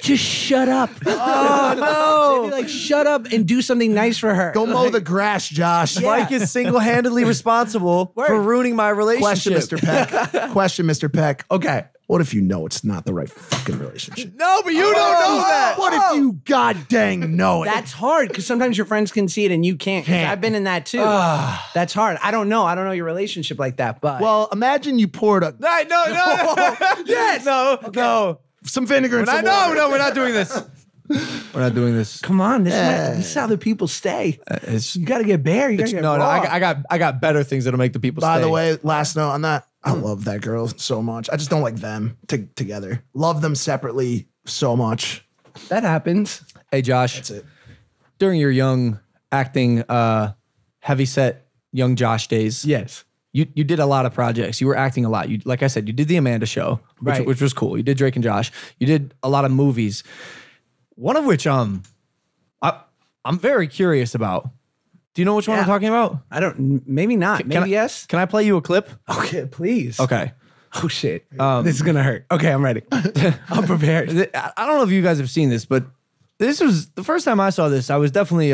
just shut up. Oh no! Maybe like shut up and do something nice for her. Go mow the grass, Josh. Mike is single-handedly responsible for ruining my relationship. Question, Mr. Peck. Question, Mr. Peck. Okay. What if you know it's not the right fucking relationship? No, but you don't know that. What if you god dang know it? That's hard because sometimes your friends can see it and you can't. 'Cause I've been in that too. That's hard. I don't know. I don't know your relationship like that, but Well, imagine you poured a No. Yes. No. some vinegar and some water. No, we're not doing this. We're not doing this. come on, this is how the people stay. You got to get bare. You got to get No, raw. I got better things that'll make the people By stay. the way, last note on that, I love that girl so much. I just don't like them together. Love them separately so much. That happens. Hey, Josh. That's it. During your young acting, heavyset young Josh days, Yes. you did a lot of projects. You were acting a lot. You, like I said, you did the Amanda Show, Right. which was cool. You did Drake and Josh. You did a lot of movies. One of which I'm very curious about. Do you know which one I'm Yeah. talking about? I don't. Maybe not. Maybe yes. Can I play you a clip? Okay, please. Okay. Oh shit. This is gonna hurt. Okay, I'm ready. I'm prepared. I don't know if you guys have seen this, but this was the first time I saw this. I was definitely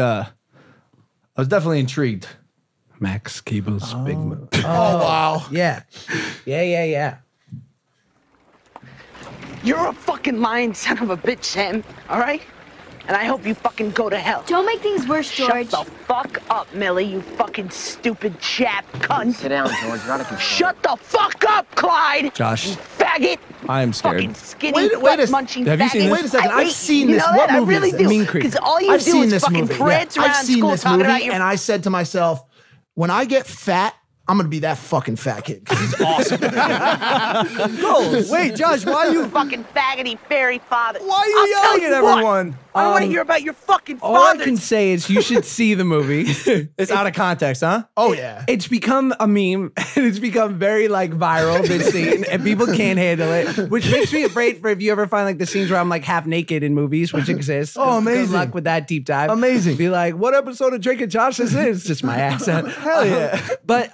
intrigued. Max Keeble's big move. Oh, wow. Yeah. Yeah. You're a fucking lying son of a bitch, Sam. All right? And I hope you fucking go to hell. Don't make things worse, George. Shut the fuck up, Millie, you fucking stupid chap cunt. Sit down, George. You're out of control. Shut the fuck up, Clyde. Josh. You faggot. I am scared. Fucking skinny, Wait a- munching have you faggot. seen this? Wait a second. I I've hate seen you. this. You know What that? movie I really is this? do. Mean Creek. Because all you I've do seen is this fucking movie. prance around I've seen school this talking movie, about your and I said to myself, when I get fat, I'm gonna be that fucking fat kid. 'Cause he's awesome. Wait, Josh, why are you fucking faggoty fairy father. Why are you I'll tell yelling at what. everyone? I don't want to hear about your fucking All I father. can say is you should see the movie. It's out of context, huh? Oh yeah. It's become a meme and it's become very like viral this scene and people can't handle it, which makes me afraid for if you ever find like the scenes where I'm like half naked in movies, which exists. Oh, Good amazing. luck with that deep dive. Amazing. Be like, what episode of Drake and Josh is this? It's just my accent. Hell yeah. But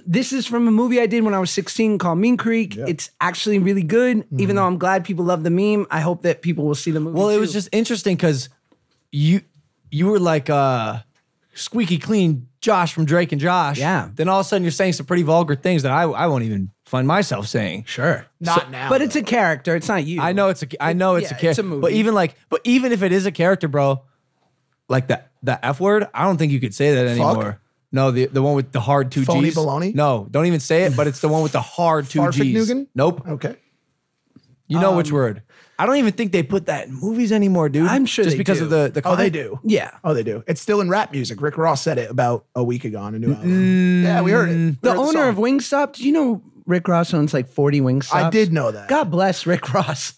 this is from a movie I did when I was 16 called Mean Creek. It's actually really good. Even though I'm glad people love the meme, I hope that people will see the movie. Well, it was too. just interesting because you were like squeaky clean Josh from Drake and Josh. Yeah. Then all of a sudden you're saying some pretty vulgar things that I won't even find myself saying. sure. Not now. But it's a character. It's not you. I know it's a Yeah, character. it's a movie. But even if it is a character, bro, like the F word, I don't think you could say that anymore. No, the one with the hard two Phony G's. baloney? No, don't even say it, but it's the one with the hard two G's. Farfignugan? Nope. Okay. You know which word. I don't even think they put that in movies anymore, dude. I'm sure just they because do. of the Oh, they do. Yeah. Oh, they do. It's still in rap music. Rick Ross said it about a week ago on a new album. Yeah, we heard it. We The heard owner song. of Wingstop, do you know Rick Ross owns like 40 Wingstops? I did know that. God bless Rick Ross.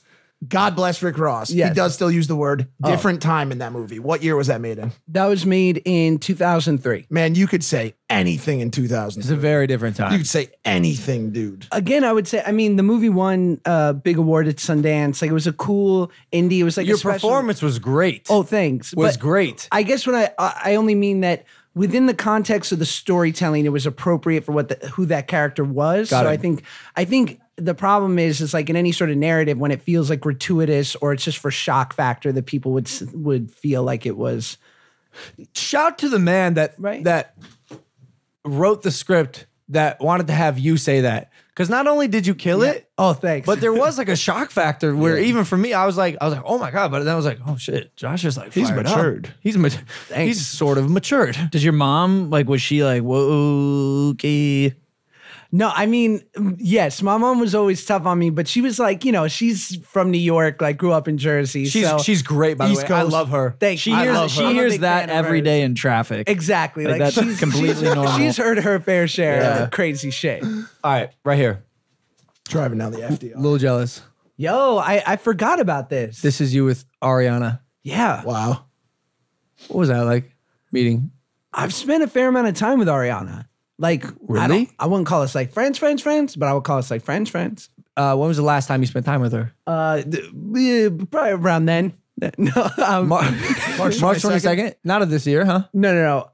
God bless Rick Ross. Yes. He does still use the word different time in that movie. What year was that made in? That was made in 2003. Man, you could say anything in 2000. It's a very different You time. could say anything, dude. Again, I would say, I mean, the movie won a big award at Sundance. Like, it was a cool indie. It was like Your a special- performance was great. Oh, thanks. was But great. I guess when I only mean that within the context of the storytelling, it was appropriate for who that character was. Got so it. I think the problem is like in any sort of narrative when it feels like gratuitous or it's just for shock factor that people would feel like it was. Shout to the man that Right. that wrote the script that wanted to have you say that. Because not only did you kill it, Oh, thanks. but there was like a shock factor where even for me, I was like, oh my God. But then I was like, oh shit, Josh is like, He's fired up. matured. He's sort of matured. Does your mom, like, was she like, whoa, okay? No, I mean, yes, my mom was always tough on me, but she was like, you know, she's from New York, like grew up in Jersey. so She's great, by the East way. I Coast. love her. Thank She you. I hears, love her. I'm a hears big that fan of every hers. day in traffic. Exactly. Like, that's completely normal. She's heard her fair share Yeah. of crazy shit. All right, right here. Driving down the FDR. A little jealous. Yo, I forgot about this. This is you with Ariana. Yeah. Wow. What was that like? Meeting? I've spent a fair amount of time with Ariana. Like, Really? I wouldn't call us like friends, but I would call us like friends. When was the last time you spent time with her? Probably around then. No, March 22nd? Not of this year, huh? no.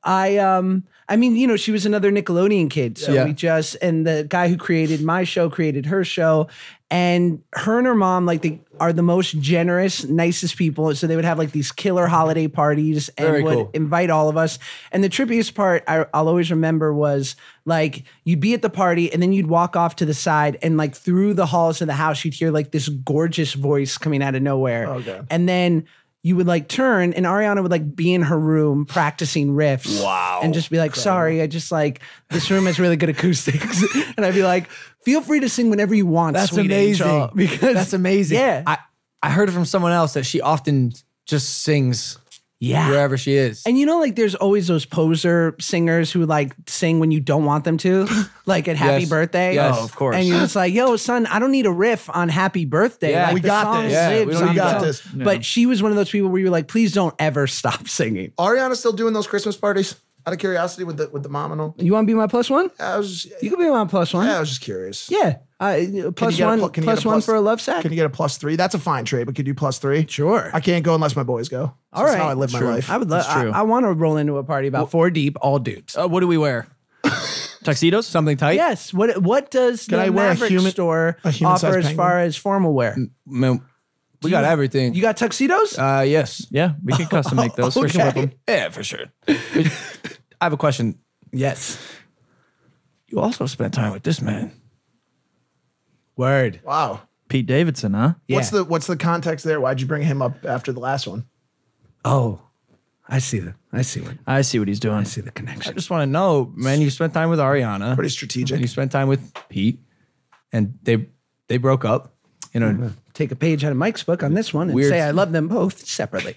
I mean, you know, she was another Nickelodeon kid. So Yeah. and the guy who created my show created her show. And her and her mom, like are the most generous, nicest people. So they would have like these killer holiday parties and Very would cool. invite all of us. And the trippiest part I'll always remember was like you'd be at the party and then you'd walk off to the side and like through the halls of the house, you'd hear like this gorgeous voice coming out of nowhere. Okay. And then you would like turn and Ariana would like be in her room practicing riffs. Wow. And just be like, sorry, I just like, this room has really good acoustics. And I'd be like, feel free to sing whenever you want. That's sweet amazing. angel, because That's amazing. Yeah. I heard it from someone else that she often just sings wherever she is. And you know, like there's always those poser singers who like sing when you don't want them to, like at Happy Yes. Birthday. Yes. Oh, of course. And you're just like, yo, son, I don't need a riff on Happy Birthday. Yeah, Like, we the got song this. Yeah, lives we don't on need its that. own. This. But she was one of those people where you were like, please don't ever stop singing. Ariana's still doing those Christmas parties out of curiosity with the mom and all. You want to be my plus one? I was just, You can be my plus one. I was just curious. Yeah. Plus get a one, pl- can you get plus a one plus- for a love sack. Can you get a +3? That's a fine trade, but could you +3? Sure. I can't go unless my boys go. All That's right. how I live my life. I would love. true. I want to roll into a party about 4 deep, all dudes. What do we wear? Tuxedos? Something tight? Yes. What does the I wear a Maverick human- store a human-sized offer as penguin? far as formal wear? Man, we got everything. You got tuxedos? Yes. Yeah, we can custom make those. We can whip them. Yeah, for sure. I have a question. Yes. You also spent time with this man. Word. Wow. Pete Davidson, huh? Yeah. What's the context there? Why'd you bring him up after the last one? Oh, I see I see what he's doing. I see the I connection. just want to know, man, you spent time with Ariana. Pretty And strategic. you spent time with Pete. And they broke up. You know, Take a page out of Mike's book on this one and Weird. say I love them both separately.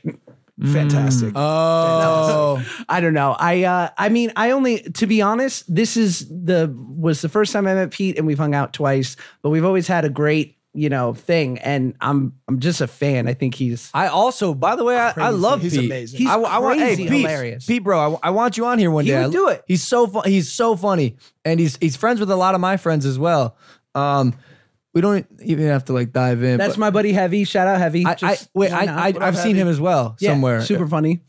Fantastic. oh, I don't know. I mean, I only, to be honest, this was the first time I met Pete and we've hung out twice, but we've always had a great, thing. And I'm just a fan. I think he's I also, by the way, I love He's Pete. amazing. He's I want, hey, crazy Pete, hilarious. Pete, bro, I want you on here one He day. would do it. He's so He's so funny, and he's friends with a lot of my friends as well. We don't even have to like dive in. that's but my buddy Heavy. Shout out Heavy. I've seen him as well somewhere. Super funny.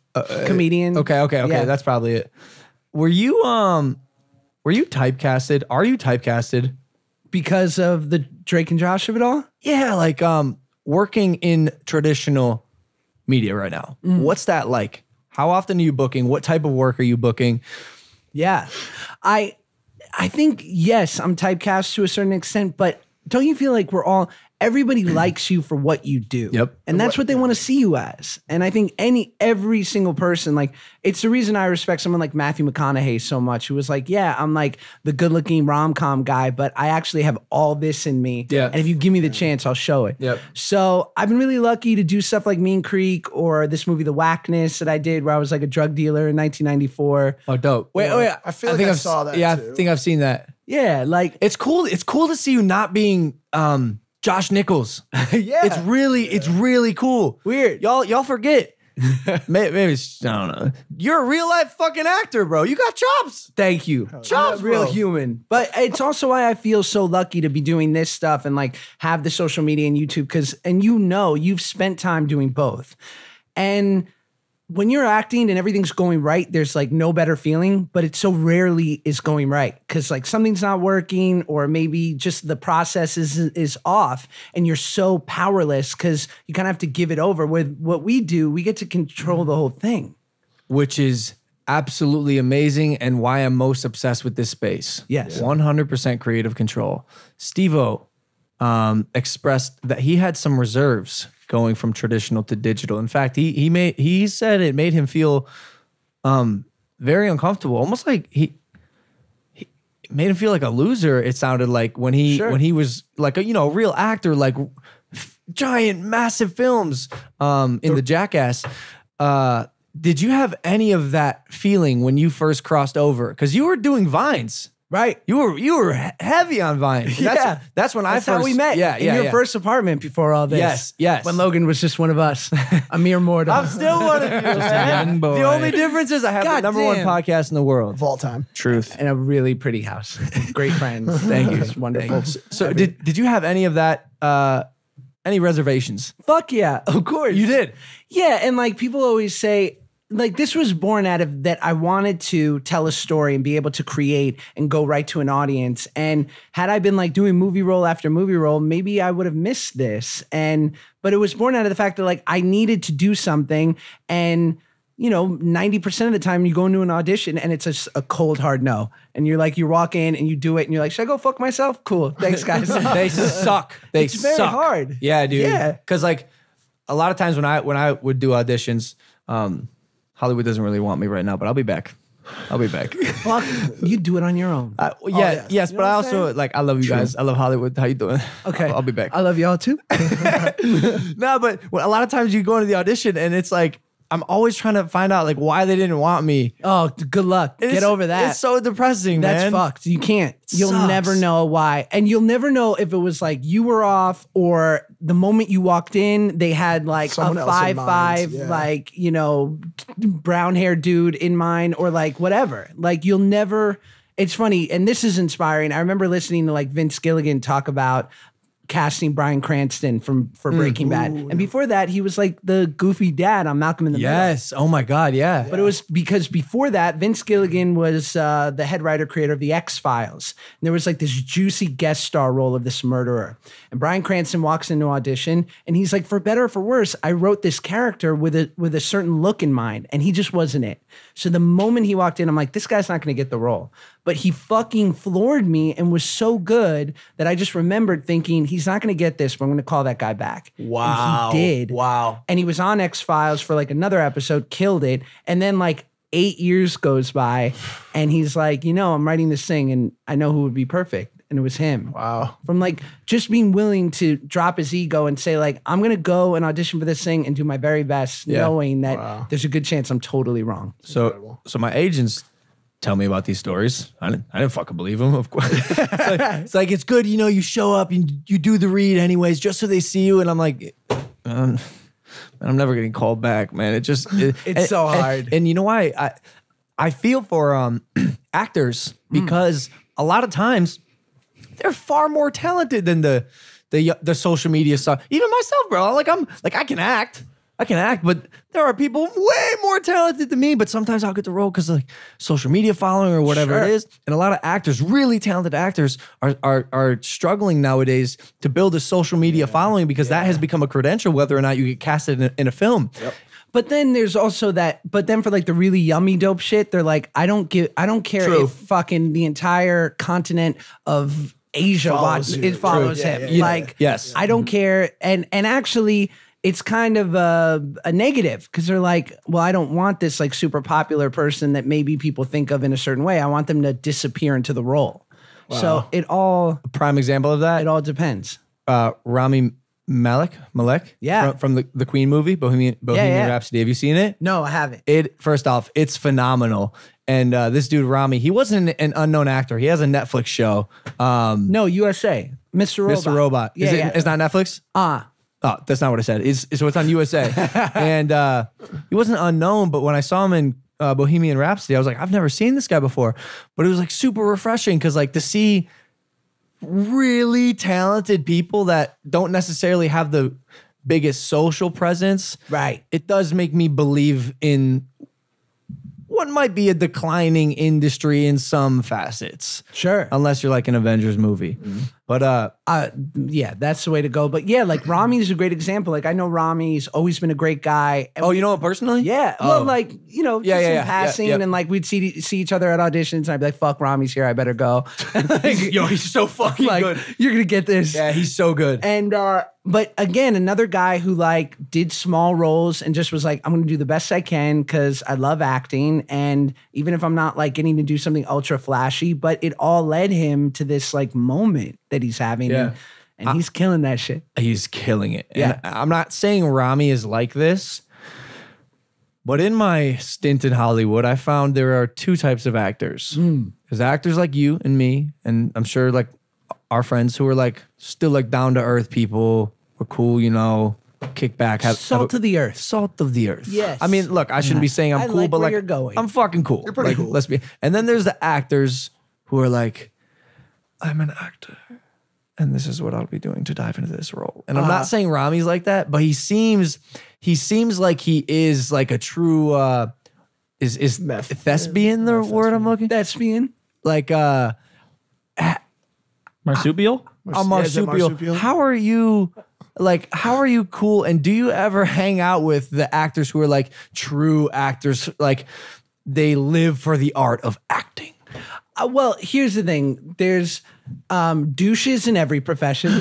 Comedian. Okay. Yeah. That's probably it. Were you typecasted? Are you typecasted? Because of the Drake and Josh of it all? Yeah, like working in traditional media right now. What's that like? How often are you booking? What type of work are you booking? Yeah. I think, yes, I'm typecast to a certain extent, but don't you feel like everybody likes you for what you do? Yep. And that's what they want to see you as. And I think every single person, like, it's the reason I respect someone like Matthew McConaughey so much, who was like, yeah, I'm like the good looking rom-com guy, but I actually have all this in me. Yeah. And if you give me the chance, I'll show it. Yep. So I've been really lucky to do stuff like Mean Creek or this movie, The Whackness, that I did where I was like a drug dealer in 1994. Oh, dope. Wait. I feel like I saw that, Yeah, too. I think I've seen that. Yeah. Like, It's cool. It's cool to see you not being Josh Nichols. yeah. It's really cool. Weird. Y'all forget. Maybe it's, I don't know. You're a real life fucking actor, bro. You got chops. Thank you. Chops, I'm a real bro. human. But it's also why I feel so lucky to be doing this stuff and like have the social media and YouTube and you've spent time doing both. And when you're acting and everything's going right, there's like no better feeling, but it so rarely is going right because like something's not working or maybe just the process is off and you're so powerless because you kind of have to give it over. With what we do, we get to control the whole thing. Which is absolutely amazing and why I'm most obsessed with this space. Yes. 100% creative control. Steve-O expressed that he had some reserves going from traditional to digital. In fact, he said it made him feel very uncomfortable, almost like he made him feel like a loser. It sounded like when he was like a real actor, like giant, massive films in the Jackass. Did you have any of that feeling when you first crossed over? Because you were doing Vines. Right. You were heavy on Vine. That's when That's I first. how we met. In your first apartment before all this. Yes. When Logan was just one of us, a mere mortal. I'm still one of you. young boy. The only difference is I have the number one Goddamn. podcast in the world. Of all time. Truth. in a really pretty house. Great friends. Thank you. It's wonderful. So did you have any of that? Any reservations? Fuck yeah, of course. You did. Yeah, and like people always say, like this was born out of that I wanted to tell a story and be able to create and go right to an audience. And had I been like doing movie role after movie role, maybe I would have missed this. But it was born out of the fact that like I needed to do something. And 90% of the time you go into an audition and it's a cold, hard no. And you're like, you walk in and you do it and you're like, should I go fuck myself? Cool. Thanks, guys. They suck. It's very hard. Yeah, dude. Yeah. Because like a lot of times when I would do auditions, Hollywood doesn't really want me right now, but I'll be back. Fuck, you do it on your own. Yes, but I also like I love you guys. I love Hollywood. How you doing? Okay. I'll be back. I love y'all too. No, but a lot of times you go into the audition and it's like I'm always trying to find out like why they didn't want me. Oh, good luck. Get over that. It's so depressing, man. That's fucked. You can't. You'll sucks. never know why. And you'll never know if it was like you were off or the moment you walked in, they had like Someone a else in 5'5", mind. Yeah. like, brown haired dude in mind or like whatever. Like you'll never, it's funny. And this is inspiring. I remember listening to like Vince Gilligan talk about casting Bryan Cranston for Breaking Bad. And before that, he was like the goofy dad on Malcolm in the Middle. Yes. Oh my God. Yeah. But it was because before that, Vince Gilligan was the head writer creator of the X-Files. And there was like this juicy guest star role of this murderer. And Bryan Cranston walks into audition and he's like, for better or for worse, I wrote this character with a certain look in mind. And he just wasn't it. So the moment he walked in, I'm like, this guy's not going to get the role. But he fucking floored me and was so good that I just remembered thinking, he's not going to get this, but I'm going to call that guy back. Wow. And he did. Wow. And he was on X-Files for like another episode, killed it. And then like 8 years goes by and he's like, I'm writing this thing and I know who would be perfect. And it was him. Wow. From like just being willing to drop his ego and say like, I'm going to go and audition for this thing and do my very best, knowing that there's a good chance I'm totally wrong. So my agents tell me about these stories. I didn't fucking believe them, of course. It's like, it's good, you show up and you do the read anyways, just so they see you. And I'm like, I'm never getting called back, man. It's so hard. And you know why? I feel for actors because a lot of times they're far more talented than the social media stuff. Even myself, bro. I can act, but there are people way more talented than me. But sometimes I'll get the role because of like social media following or whatever it is. And a lot of actors, really talented actors, are struggling nowadays to build a social media following because that has become a credential, whether or not you get casted in a film. Yep. But then there's also that. But then for like the really yummy dope shit, they're like, I don't care if fucking the entire continent of Asia follows him. Yes. I don't care. And actually, it's kind of a negative because they're like, well, I don't want this like super popular person that maybe people think of in a certain way. I want them to disappear into the role. Wow. So a prime example of that. It all depends. Rami Malek, from the Queen movie, Bohemian Rhapsody. Have you seen it? No, I haven't. First off, it's phenomenal. And this dude Rami, he wasn't an unknown actor. He has a Netflix show. No, USA, Mr. Robot. Mr. Robot. It's not Netflix? Oh, that's not what I said. So it's on USA. And he wasn't unknown, but when I saw him in Bohemian Rhapsody, I was like, I've never seen this guy before. But it was like super refreshing because like to see really talented people that don't necessarily have the biggest social presence. Right. It does make me believe in what might be a declining industry in some facets. Sure. Unless you're like an Avengers movie. Mm-hmm. But yeah, that's the way to go. But yeah, like Rami's a great example. Like I know Rami's always been a great guy. And you know him personally? Yeah. Oh. Well, like, just in passing and like we'd see each other at auditions and I'd be like, fuck, Rami's here, I better go. He's so fucking good. You're gonna get this. Yeah, he's so good. And but again, another guy who like did small roles and just was like, I'm gonna do the best I can because I love acting. And even if I'm not like getting to do something ultra flashy, but it all led him to this like moment that he's having. Yeah. And he's killing that shit. He's killing it. Yeah. And I'm not saying Rami is like this, but in my stint in Hollywood, I found there are two types of actors. There's actors like you and me, and I'm sure like our friends who are like still like down to earth people. We're cool, kick back. Salt of the earth. Salt of the earth. Yes. I mean, look, I shouldn't be saying I'm cool, like but where like you're going. I'm fucking cool. You're pretty cool. And then there's the actors who are like, I'm an actor. and this is what I'll be doing to dive into this role. And I'm not saying Rami's like that, but he seems like he is like a true is thespian the word I'm looking? Thespian. Like Marsupial? a marsupial. How are you cool? And do you ever hang out with the actors who are like true actors? Like they live for the art of acting. Well, here's the thing. There's douches in every profession.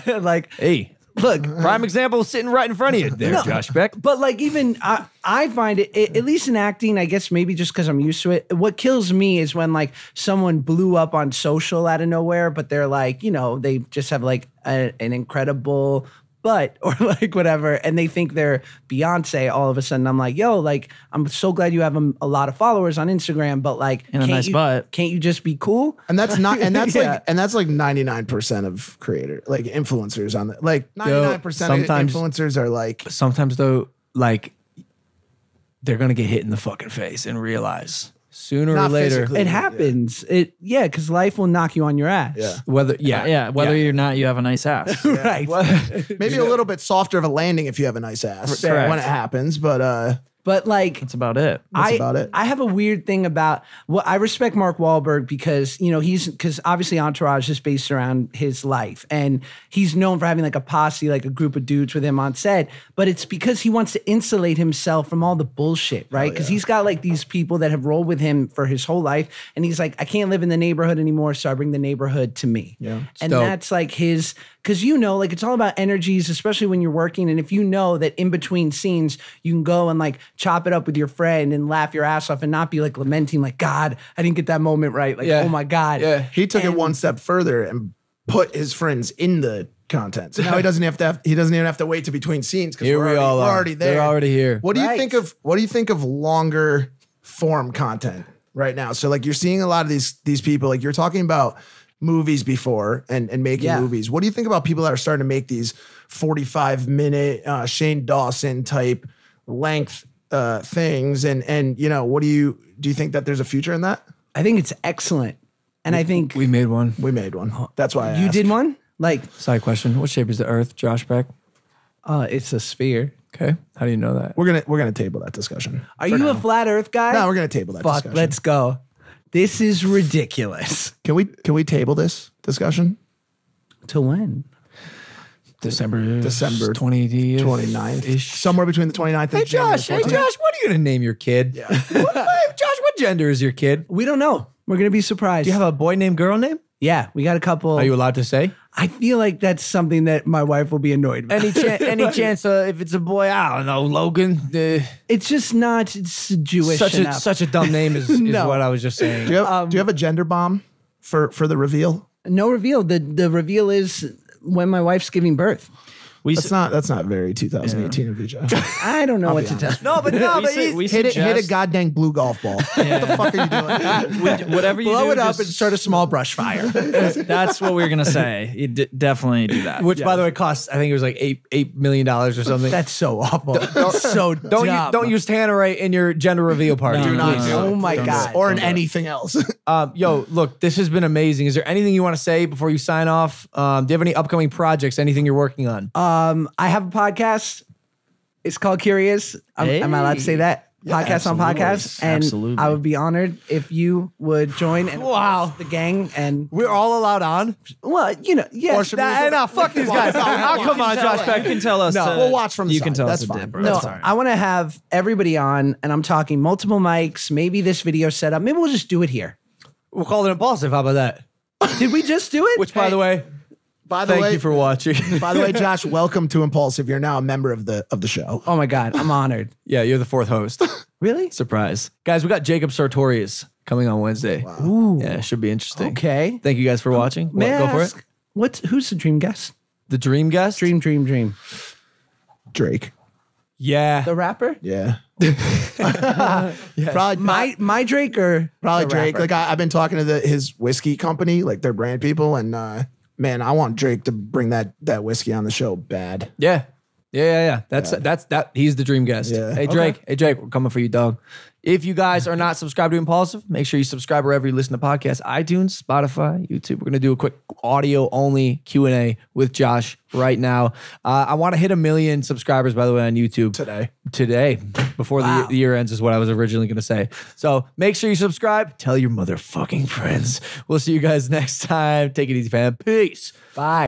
Like, hey, look, prime example sitting right in front of you there, Josh Peck. But like even I find it, at least in acting, I guess maybe just because I'm used to it, what kills me is when like someone blew up on social out of nowhere, but they're like, you know, they just have like an incredible butt or like whatever, and they think they're Beyonce all of a sudden. I'm like, yo, like, I'm so glad you have a lot of followers on Instagram, but like, and a nice butt. Can't you just be cool? And that's not, and that's like 99% of creator, like influencers on that. Like 99% of influencers are like. Sometimes though, like they're gonna get hit in the fucking face and realize sooner or later it happens. Yeah, because life will knock you on your ass. Yeah. Whether you're not, you have a nice ass. Right. Maybe a little bit softer of a landing if you have a nice ass when it happens, but like that's about it. I have a weird thing about I respect Mark Wahlberg because, you know, because obviously Entourage is based around his life and he's known for having like a posse, like a group of dudes with him on set, but it's because he wants to insulate himself from all the bullshit, right? Because he's got like these people that have rolled with him for his whole life and he's like, I can't live in the neighborhood anymore, so I bring the neighborhood to me. Yeah. And that's like his, because you know, like it's all about energies, especially when you're working. And if you know that in between scenes, you can go and like chop it up with your friend and laugh your ass off and not be like lamenting, like, God, I didn't get that moment right. Like, oh my God. Yeah. He took it one step further and put his friends in the content. So now he doesn't even have to wait to between scenes because we're already there. They're already here. What do you think of longer form content right now? So like you're seeing a lot of these people, like you're talking about movies before and making movies. What do you think about people that are starting to make these 45-minute Shane Dawson type length things? And you know, do you think that there's a future in that? I think it's excellent. And I think we made one. That's why you did one? Like, side question. What shape is the earth, Josh Peck? It's a sphere. Okay. How do you know that? We're gonna table that discussion. Are you a flat earth guy? No, we're gonna table that discussion. Let's go. This is ridiculous. Can we table this discussion? Till when? December 29th. Somewhere between the 29th and Josh, what are you going to name your kid? Yeah. Josh, what gender is your kid? We don't know. We're going to be surprised. Do you have a boy name, girl name? Yeah, we got a couple. Are you allowed to say? I feel like that's something that my wife will be annoyed with. Any chance if it's a boy, I don't know, Logan? It's just not Jewish enough. Such a dumb name is what I was just saying. Do you have a gender bomb for the reveal? No reveal. The reveal is when my wife's giving birth. That's not very 2018 of you, Josh. I don't know what to tell. No, but hit a goddamn blue golf ball. What the fuck are you doing? Whatever you blow do, it up and start a small brush fire. That's what we were gonna say. You definitely do that. Which, by the way, costs, I think it was like $8 million or something. That's so awful. So don't use Tannerite in your gender reveal party. Do not. Oh my God. Or in anything else. Yo, look, this has been amazing. Is there anything you want to say before you sign off? Do you have any upcoming projects? Anything you're working on? I have a podcast. It's called Curious. Am I allowed to say that? Yeah, podcast on podcast. And Absolutely. I would be honored if you would join and the gang. And We're all allowed on? well, you know, yeah. Fuck these guys. Come on, Josh Peck. You can tell us. No, we'll watch from the You side. can tell That's us fine. a dip. No, That's fine. I want to have everybody on, and I'm talking multiple mics. Maybe this video set up. Maybe we'll just do it here. We'll call it Impaulsive. How about that? Did we just do it? Which, by the way, thank you for watching. By the way, Josh, welcome to Impaulsive. You're now a member of the show. Oh my God, I'm honored. Yeah, you're the fourth host. Really? Surprise. Guys, we got Jacob Sartorius coming on Wednesday. Wow. Ooh. Yeah, it should be interesting. Okay. Thank you guys for watching. May I Go for ask, it. who's the dream guest? The dream guest? Dream. Drake. Yeah. The rapper? Yeah. Probably My Drake or probably the Drake. rapper? Like I've been talking to his whiskey company, like their brand people, and man, I want Drake to bring that whiskey on the show bad. Yeah. Yeah. That's he's the dream guest. Yeah. Hey Drake, we're coming for you, dog. If you guys are not subscribed to Impaulsive, make sure you subscribe wherever you listen to podcasts, iTunes, Spotify, YouTube. We're going to do a quick audio only Q&A with Josh right now. I want to hit 1 million subscribers, by the way, on YouTube. Today, before the year ends is what I was originally going to say. So make sure you subscribe. Tell your motherfucking friends. We'll see you guys next time. Take it easy, fam. Peace. Bye.